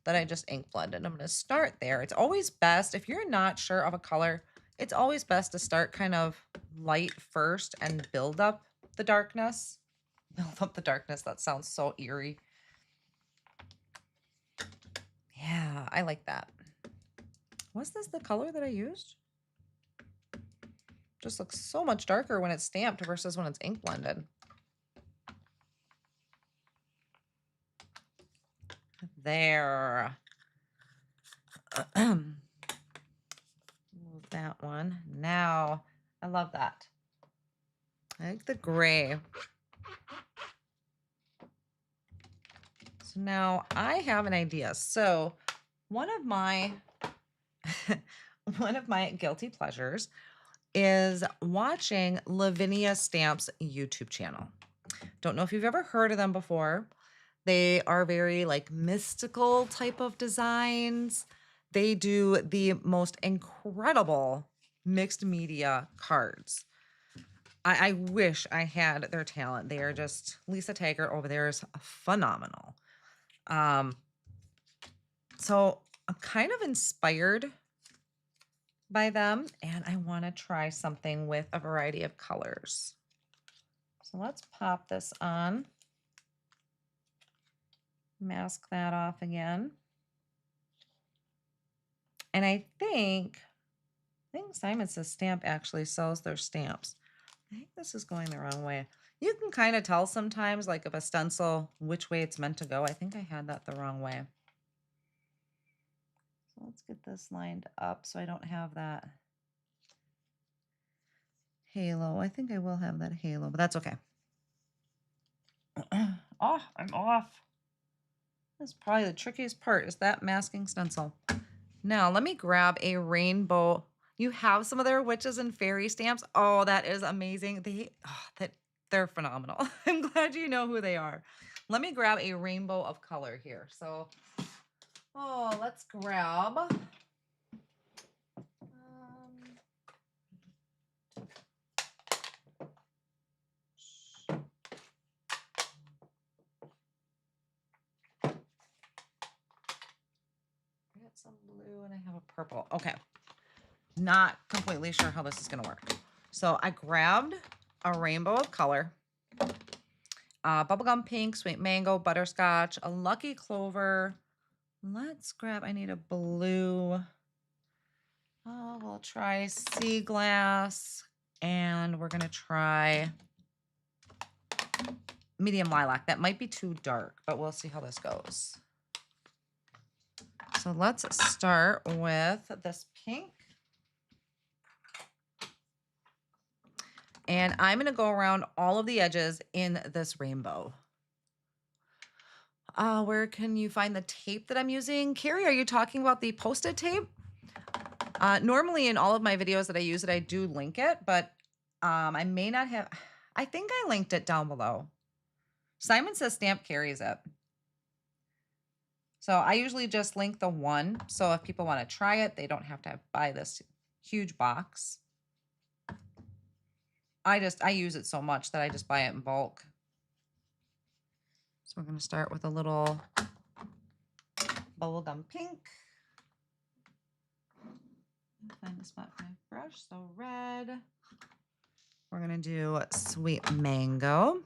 that I just ink blended. I'm going to start there. It's always best, if you're not sure of a color, it's always best to start kind of light first and build up the darkness. Build up the darkness. That sounds so eerie. Yeah, I like that. Was this the color that I used? Just looks so much darker when it's stamped versus when it's ink blended. There. Move that one. Now, I love that. I like the gray. So now I have an idea. So one of my one of my guilty pleasures is watching Lavinia Stamps YouTube channel. Don't know if you've ever heard of them before. They are very like mystical type of designs. They do the most incredible mixed media cards. I wish I had their talent. They are just, Lisa Taggart over there is phenomenal. So I'm kind of inspired by them, and I want to try something with a variety of colors. So let's pop this on. Mask that off again. And I think Simon's Stamp actually sells their stamps. I think this is going the wrong way. You can kind of tell sometimes, like if a stencil, which way it's meant to go. I think I had that the wrong way. So let's get this lined up so I don't have that halo. I think I will have that halo, but that's okay. Oh, I'm off. That's probably the trickiest part, is that masking stencil. Now let me grab a rainbow. You have some of their witches and fairy stamps. Oh, that is amazing. They're phenomenal. I'm glad you know who they are. Let me grab a rainbow of color here. So, let's grab. I got some blue and I have a purple. Okay. Not completely sure how this is going to work. So I grabbed a rainbow of color, bubblegum pink, sweet mango, butterscotch, a lucky clover, let's grab, I need a blue. Oh, we'll try sea glass, and we're gonna try medium lilac. That might be too dark, but we'll see how this goes. So let's start with this pink. And I'm gonna go around all of the edges in this rainbow. Where can you find the tape that I'm using? Carrie, are you talking about the Post-it tape? Normally in all of my videos that I use it, I do link it, but I may not have, I think I linked it down below. Simon says stamp carries it. So I usually just link the one. So if people want to try it, they don't have to buy this huge box. I use it so much that I just buy it in bulk. So we're going to start with a little bubblegum pink. Find the spot for my brush. So red. We're going to do sweet mango.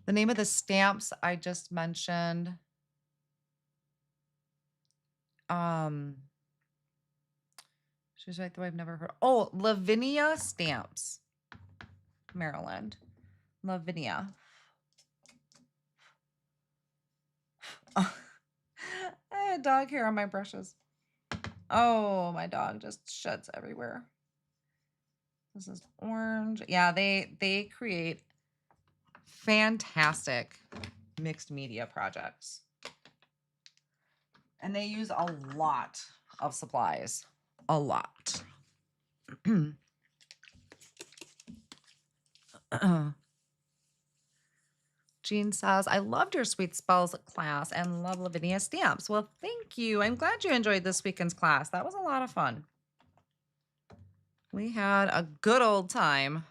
The name of the stamps I just mentioned. She's right, though I've never heard. Oh, Lavinia stamps. Maryland. Lavinia. Oh, I had dog hair on my brushes. Oh, my dog just sheds everywhere. This is orange. Yeah, they create fantastic mixed media projects. And they use a lot of supplies. A lot. Jean says, I loved your Sweet Spells class and love Lavinia stamps. Well, thank you. I'm glad you enjoyed this weekend's class. That was a lot of fun. We had a good old time.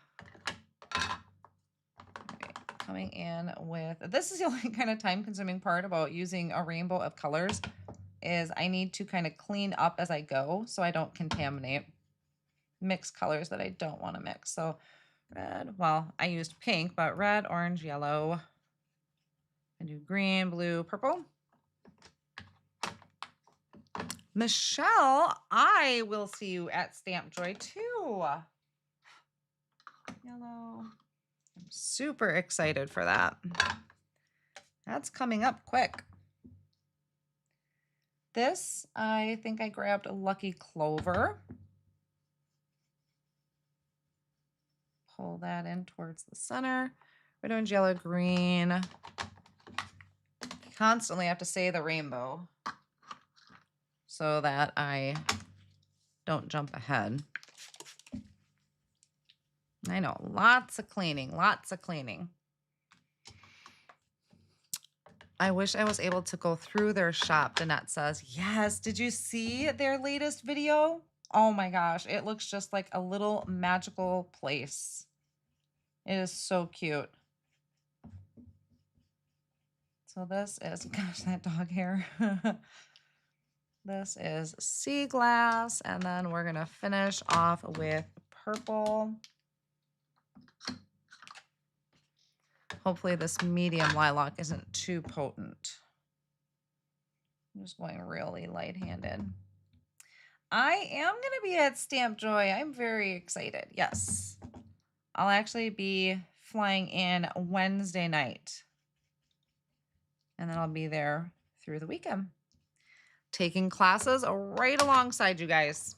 Right, coming in with, this is the only kind of time-consuming part about using a rainbow of colors is I need to kind of clean up as I go so I don't contaminate mix colors that I don't want to mix. So red, well, I used pink, but red, orange, yellow. I do green, blue, purple. Michelle, I will see you at Stamp Joy too. Yellow. I'm super excited for that. That's coming up quick. This, I think I grabbed a Lucky Clover. Pull that in towards the center. Red, orange, yellow, green. Constantly have to say the rainbow so that I don't jump ahead. I know, lots of cleaning, lots of cleaning. I wish I was able to go through their shop, Danette says. Yes, did you see their latest video? Oh my gosh, it looks just like a little magical place. It is so cute. So this is, gosh, that dog hair. This is sea glass, and then we're gonna finish off with purple. Hopefully this medium lilac isn't too potent. I'm just going really light-handed. I am gonna be at Stamp Joy. I'm very excited, yes. I'll actually be flying in Wednesday night. And then I'll be there through the weekend. Taking classes right alongside you guys.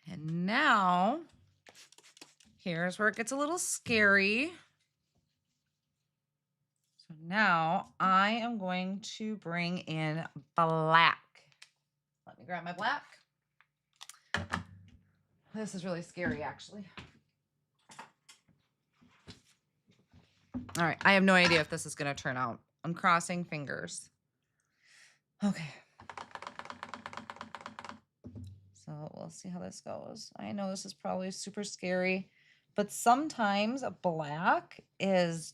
And now, here's where it gets a little scary. So now I am going to bring in black. Let me grab my black. This is really scary, actually. All right, I have no idea if this is going to turn out. I'm crossing fingers. Okay. So we'll see how this goes. I know this is probably super scary, but sometimes black is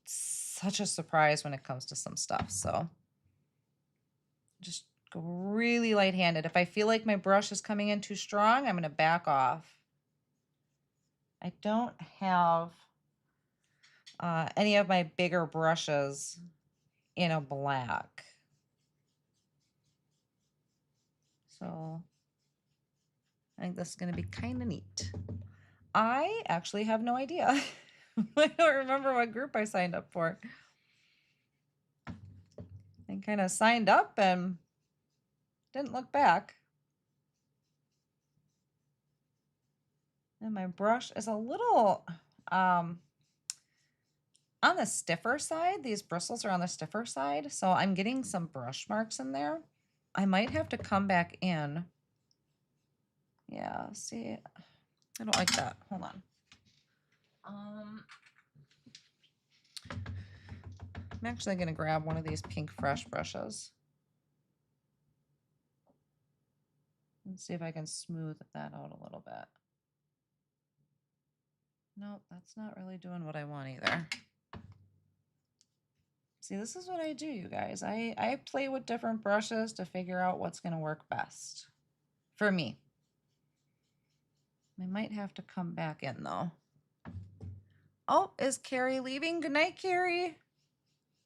such a surprise when it comes to some stuff. So just go really light-handed. If I feel like my brush is coming in too strong, I'm going to back off. I don't have any of my bigger brushes in a black. So I think this is going to be kind of neat. I actually have no idea. I don't remember what group I signed up for. I kind of signed up and didn't look back. And my brush is a little on the stiffer side. These bristles are on the stiffer side, so I'm getting some brush marks in there. I might have to come back in. Yeah, see, I don't like that. Hold on. I'm actually going to grab one of these pink fresh brushes and see if I can smooth that out a little bit. Nope, that's not really doing what I want either. See, this is what I do, you guys. I play with different brushes to figure out what's going to work best for me. I might have to come back in though. Oh, is Carrie leaving? Good night, Carrie.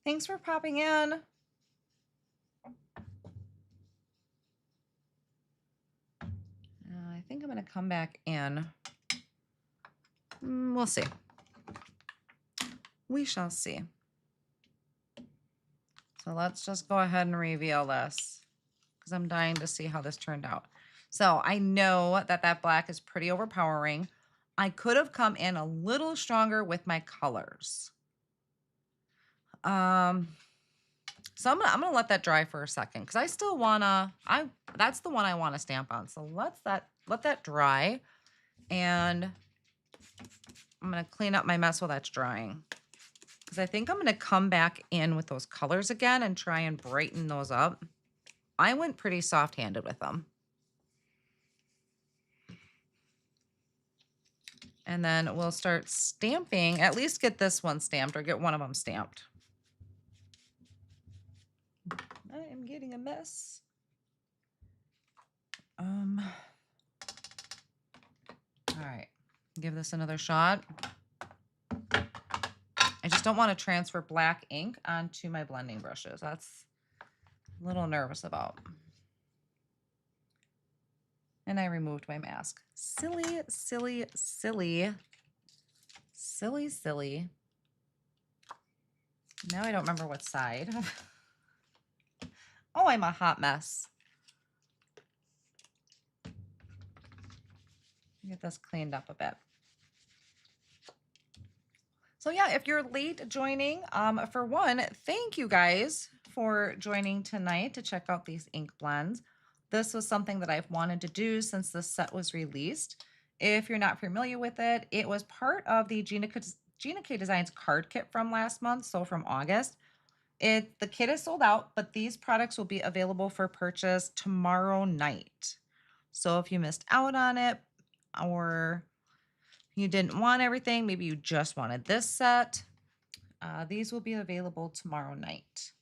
Thanks for popping in. I think I'm going to come back in. We'll see. We shall see. So let's just go ahead and reveal this because I'm dying to see how this turned out. So I know that that black is pretty overpowering. I could have come in a little stronger with my colors. So I'm gonna let that dry for a second because I still wanna, that's the one I wanna stamp on. So let that dry, and I'm gonna clean up my mess while that's drying. Because I think I'm gonna come back in with those colors again and try and brighten those up. I went pretty soft-handed with them. And then we'll start stamping, at least get this one stamped or get one of them stamped. I am getting a mess. All right, give this another shot. I just don't want to transfer black ink onto my blending brushes. That's a little nervous about. And I removed my mask. Silly, silly, silly. Silly, silly. Now I don't remember what side. Oh, I'm a hot mess. Get this cleaned up a bit. So yeah, if you're late joining, for one, thank you guys for joining tonight to check out these ink blends. This was something that I've wanted to do since the set was released. If you're not familiar with it, it was part of the Gina K Designs card kit from last month, so from August. The kit is sold out, but these products will be available for purchase tomorrow night. So if you missed out on it, or you didn't want everything, maybe you just wanted this set, these will be available tomorrow night.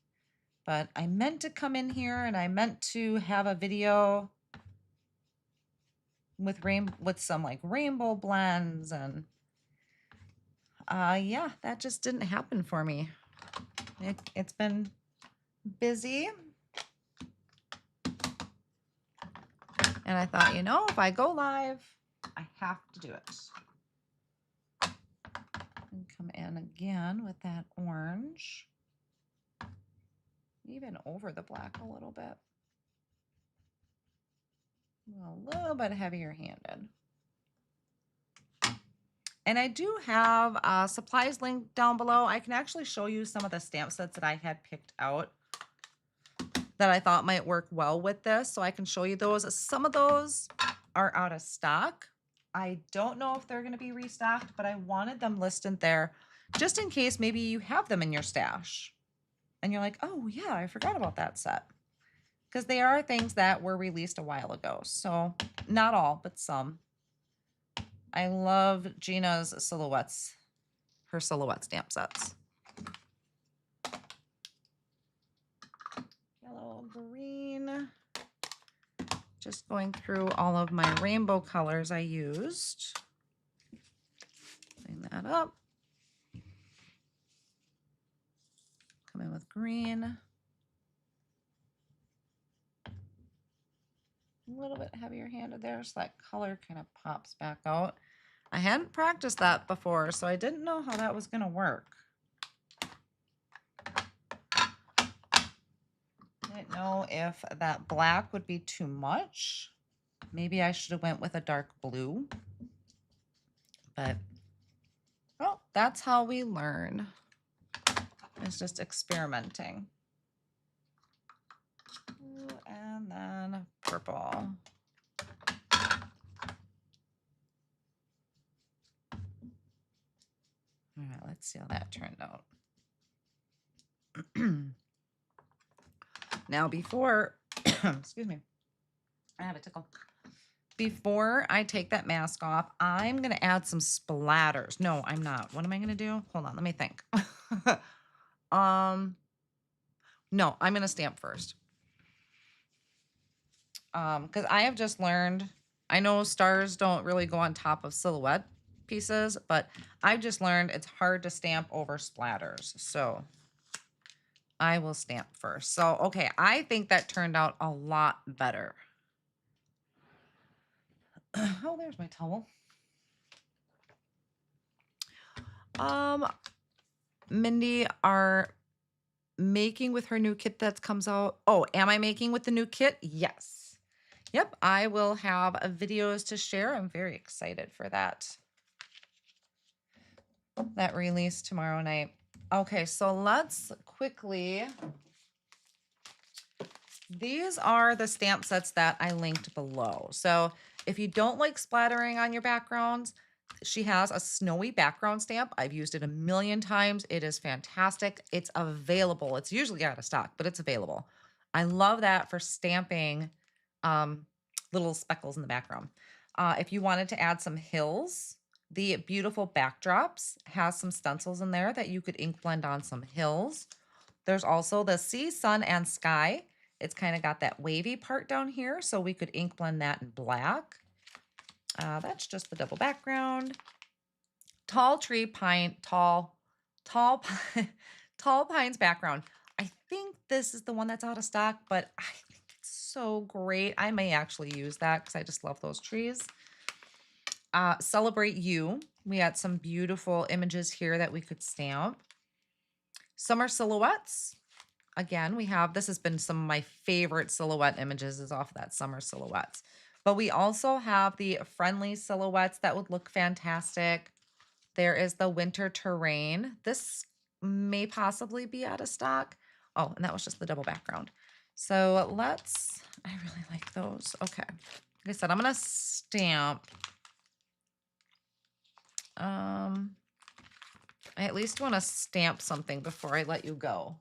But I meant to come in here and I meant to have a video with some like rainbow blends, and yeah, that just didn't happen for me. It's been busy. And I thought, you know, if I go live, I have to do it. And come in again with that orange. Even over the black a little bit. A little bit heavier handed. And I do have supplies linked down below. I can actually show you some of the stamp sets that I had picked out that I thought might work well with this. So I can show you those. Some of those are out of stock. I don't know if they're going to be restocked, but I wanted them listed there just in case maybe you have them in your stash. And you're like, oh yeah, I forgot about that set. Because they are things that were released a while ago. So not all, but some. I love Gina's silhouettes, her silhouette stamp sets. Yellow, green. Just going through all of my rainbow colors I used. Clean that up. come in with green. A little bit heavier handed there, so that color kind of pops back out. I hadn't practiced that before, so I didn't know how that was going to work. I didn't know if that black would be too much. Maybe I should have went with a dark blue. But, well, that's how we learn. It's just experimenting. And then purple. All right, let's see how that turned out. Now before, excuse me, I have a tickle. Before I take that mask off, I'm going to add some splatters. No, I'm not. What am I going to do? Hold on, let me think. No, I'm going to stamp first. Because I have just learned, I know stars don't really go on top of silhouette pieces, but I've just learned it's hard to stamp over splatters. So I will stamp first. So, okay, I think that turned out a lot better. Oh, there's my towel. Mindy are making with her new kit that comes out. Oh, am I making with the new kit? Yes. Yep, I will have videos to share. I'm very excited for that. That release tomorrow night. Okay, so let's quickly. These are the stamp sets that I linked below. So if you don't like splattering on your backgrounds, she has a snowy background stamp. I've used it a million times. It is fantastic. It's available. It's usually out of stock, but it's available. I love that for stamping little speckles in the background. If you wanted to add some hills, the Beautiful Backdrops has some stencils in there that you could ink blend on some hills. There's also the Sea, Sun, and Sky. It's kind of got that wavy part down here, so we could ink blend that in black. That's just the double background. Tall tree pine, tall pines background. I think this is the one that's out of stock, but I think it's so great. I may actually use that because I just love those trees. Celebrate You. We had some beautiful images here that we could stamp. Summer Silhouettes. Again, we have, this has been some of my favorite silhouette images is off of that Summer Silhouettes. But we also have the Friendly Silhouettes that would look fantastic. There is the Winter Terrain. This may possibly be out of stock. Oh, and that was just the double background. So let's, I really like those. Okay. Like I said, I'm going to stamp. I at least want to stamp something before I let you go.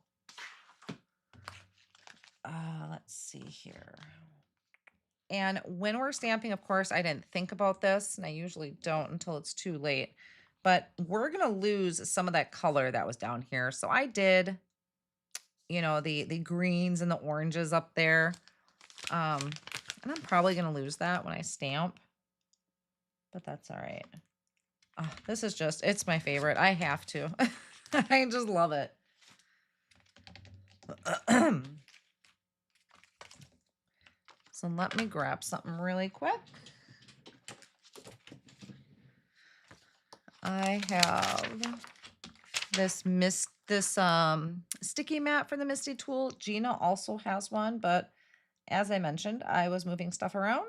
Let's see here. And when we're stamping, of course, I didn't think about this, and I usually don't until it's too late, but we're going to lose some of that color that was down here. So I did, you know, the greens and the oranges up there. And I'm probably going to lose that when I stamp, but that's all right. Oh, this is just, it's my favorite. I have to. I just love it. So let me grab something really quick. I have this sticky mat for the Misty tool. Gina also has one, but as I mentioned, I was moving stuff around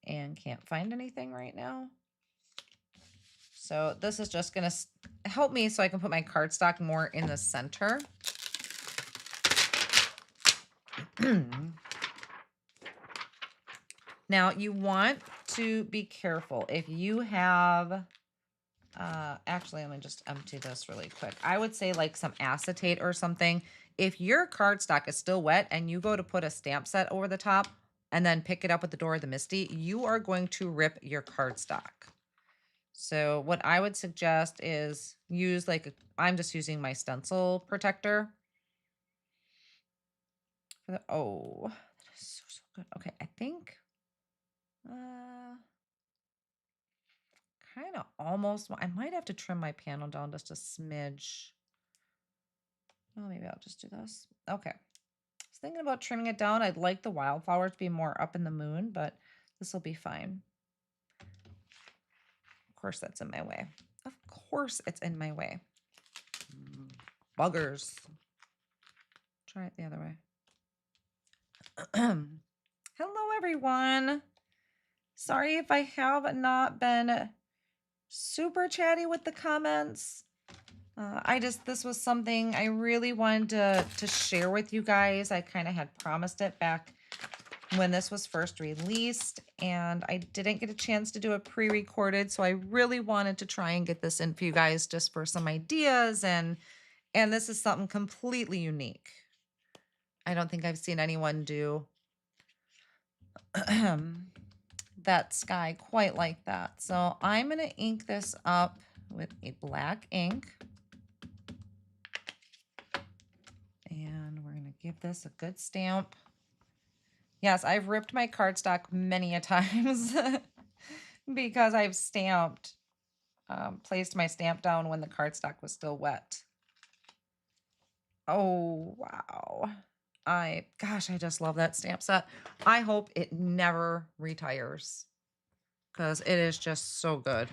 and can't find anything right now. So this is just going to help me so I can put my cardstock more in the center. Now you want to be careful if you have, actually, let me just empty this really quick. I would say like some acetate or something. If your cardstock is still wet and you go to put a stamp set over the top and then pick it up at the door of the Misty, you are going to rip your cardstock. So what I would suggest is use like, I'm just using my stencil protector. Oh, that is so good. Okay, I think kind of almost, I might have to trim my panel down just a smidge. Oh, maybe I'll just do this. Okay. I was thinking about trimming it down. I'd like the wildflower to be more up in the moon, but this will be fine. Of course, that's in my way. Of course, it's in my way. Buggers. Try it the other way. Hello, everyone. Sorry if I have not been super chatty with the comments. This was something I really wanted to share with you guys. I kind of had promised it back when this was first released, and I didn't get a chance to do it pre-recorded, so I really wanted to try and get this in for you guys just for some ideas, and this is something completely unique. I don't think I've seen anyone do that sky quite like that. So I'm going to ink this up with a black ink. And we're going to give this a good stamp. Yes, I've ripped my cardstock many a times because I've stamped, placed my stamp down when the cardstock was still wet. Oh, wow. Gosh, I just love that stamp set. I hope it never retires because it is just so good.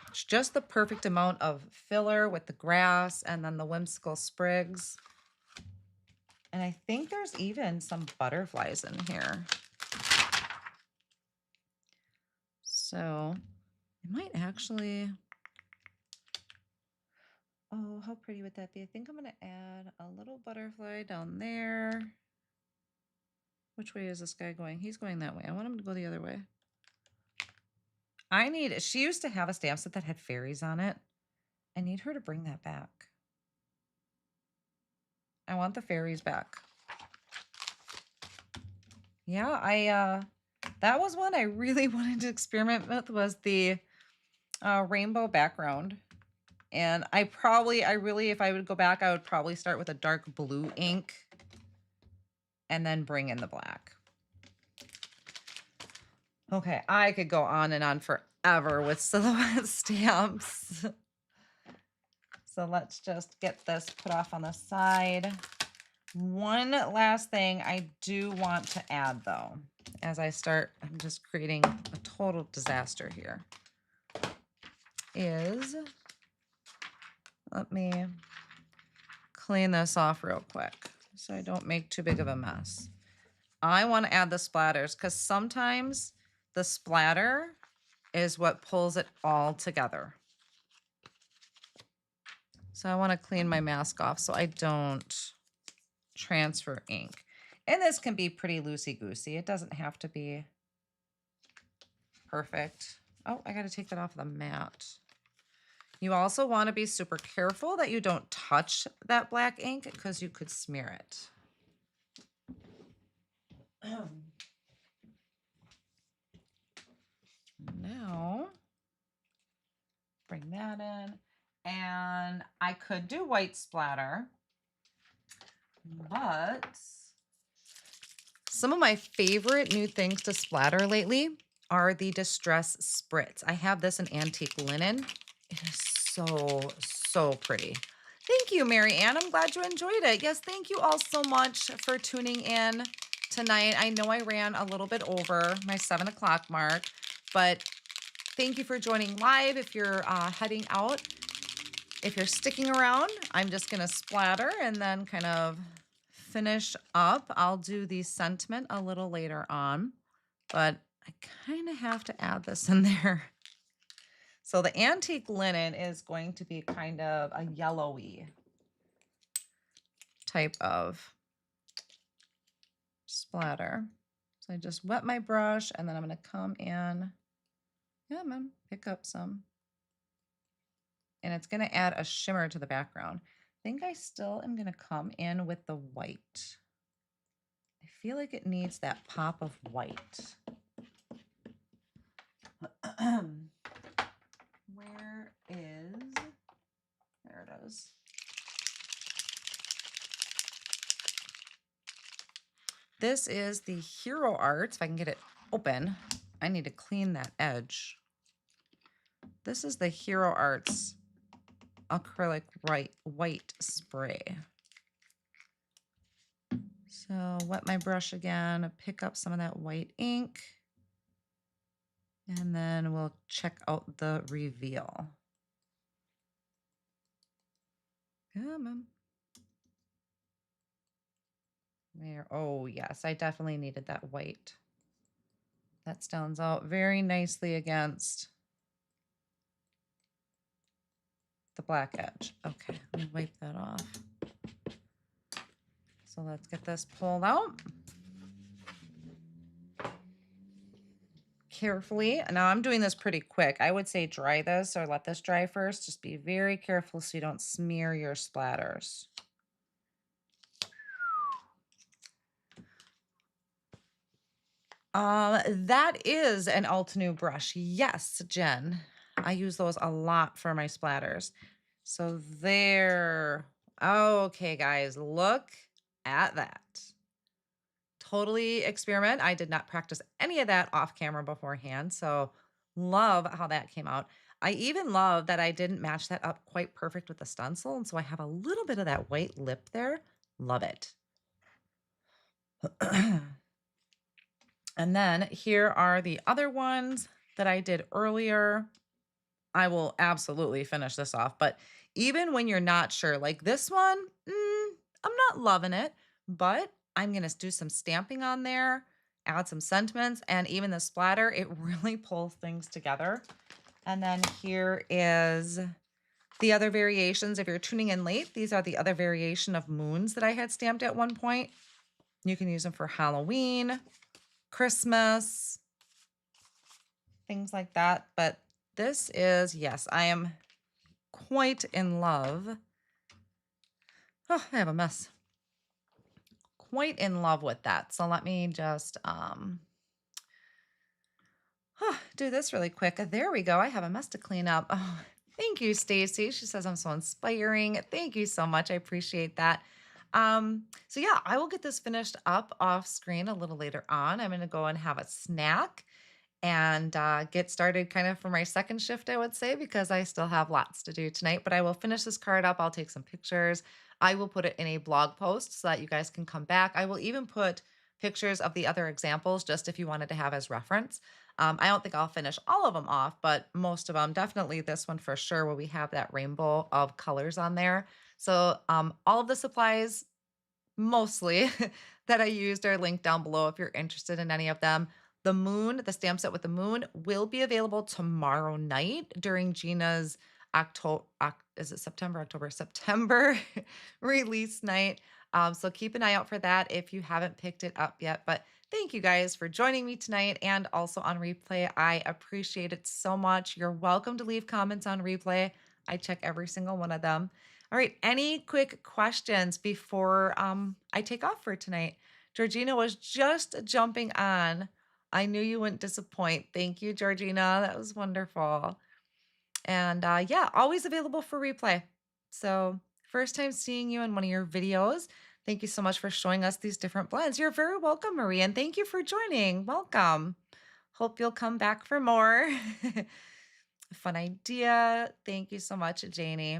It's just the perfect amount of filler with the grass and then the whimsical sprigs. And I think there's even some butterflies in here. So it might actually, oh, how pretty would that be? I think I'm going to add a little butterfly down there. Which way is this guy going? He's going that way. I want him to go the other way. She used to have a stamp set that had fairies on it. I need her to bring that back. I want the fairies back. Yeah, that was one I really wanted to experiment with, was the rainbow background. And if I would go back, I would probably start with a dark blue ink and then bring in the black. Okay, I could go on and on forever with silhouette stamps. So let's just get this put off on the side. One last thing I do want to add, though, as I'm just creating a total disaster here, is, let me clean this off real quick so I don't make too big of a mess. I want to add the splatters because sometimes the splatter is what pulls it all together. So I want to clean my mask off so I don't transfer ink. And this can be pretty loosey-goosey. It doesn't have to be perfect. Oh, I got to take that off the mat. You also want to be super careful that you don't touch that black ink because you could smear it. Now, bring that in. And I could do white splatter, but some of my favorite new things to splatter lately are the Distress Spritz. I have this in antique linen. It is so, so pretty. Thank you, Mary Ann. I'm glad you enjoyed it. Yes, thank you all so much for tuning in tonight. I know I ran a little bit over my 7 o'clock mark, but thank you for joining live. If you're heading out, if you're sticking around, I'm just going to splatter and then kind of finish up. I'll do the sentiment a little later on, but I kind of have to add this in there. So the antique linen is going to be kind of a yellowy type of splatter. So I just wet my brush and then I'm going to come in. Yeah, I'm going to pick up some. And it's going to add a shimmer to the background. I think I still am going to come in with the white. I feel like it needs that pop of white. There it is. This is the Hero Arts. If I can get it open, I need to clean that edge. This is the Hero Arts acrylic white spray. So wet my brush again, pick up some of that white ink, and then we'll check out the reveal. Come on. There. Oh, yes, I definitely needed that white. That stands out very nicely against the black edge. Okay, let me wipe that off. So let's get this pulled out. Carefully. Now I'm doing this pretty quick. I would say dry this or let this dry first. Just be very careful so you don't smear your splatters. That is an Altenew brush. Yes, Jen. I use those a lot for my splatters. So there. Okay, guys, look at that. Totally experiment. I did not practice any of that off camera beforehand. So love how that came out. I even love that I didn't match that up quite perfect with the stencil. And so I have a little bit of that white lip there. Love it. And then here are the other ones that I did earlier. I will absolutely finish this off. But even when you're not sure, like this one, I'm not loving it, but I'm going to do some stamping on there, add some sentiments, and even the splatter, it really pulls things together. And then here is the other variations. If you're tuning in late, these are the other variation of moons that I had stamped at one point. You can use them for Halloween, Christmas, things like that. But this is, yes, I am quite in love. Oh, I have a mess. Quite in love with that. So let me just do this really quick. There we go. I have a mess to clean up. Oh, thank you, Stacy. She says I'm so inspiring. Thank you so much. I appreciate that. So yeah, I will get this finished up off screen a little later on. I'm going to go and have a snack and get started kind of for my second shift, I would say, because I still have lots to do tonight. But I will finish this card up. I'll take some pictures. I will put it in a blog post so that you guys can come back. I will even put pictures of the other examples just if you wanted to have as reference. I don't think I'll finish all of them off, but most of them, definitely this one for sure, where we have that rainbow of colors on there. So all of the supplies, mostly that I used, are linked down below if you're interested in any of them. The moon, the stamp set with the moon, will be available tomorrow night during Gina's September release night. So keep an eye out for that if you haven't picked it up yet. But thank you guys for joining me tonight and also on replay. I appreciate it so much. You're welcome to leave comments on replay. I check every single one of them. All right, any quick questions before I take off for tonight? Georgina was just jumping on. I knew you wouldn't disappoint. Thank you, Georgina. That was wonderful. And yeah, always available for replay. So first time seeing you in one of your videos. Thank you so much for showing us these different blends. You're very welcome, Marie, and thank you for joining. Welcome. Hope you'll come back for more. Fun idea. Thank you so much, Janie.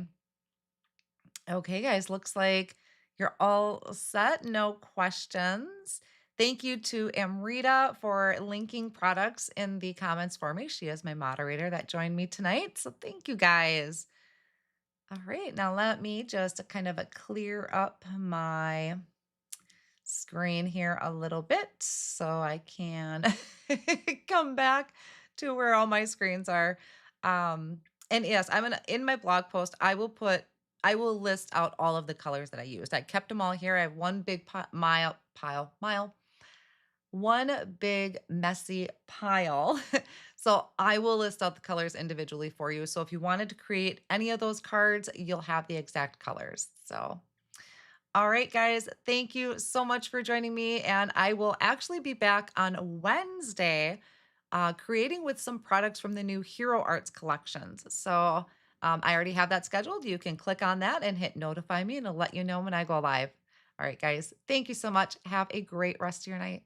Okay, guys, looks like you're all set. No questions. Thank you to Amrita for linking products in the comments for me. She is my moderator that joined me tonight. So thank you, guys. All right, now let me just kind of clear up my screen here a little bit so I can come back to where all my screens are. And yes, in my blog post, I will list out all of the colors that I used. I kept them all here. I have one big one big messy pile. So I will list out the colors individually for you. So if you wanted to create any of those cards, you'll have the exact colors. So, all right, guys, thank you so much for joining me. And I will actually be back on Wednesday creating with some products from the new Hero Arts collections. So I already have that scheduled. You can click on that and hit notify me and it'll let you know when I go live. All right, guys, thank you so much. Have a great rest of your night.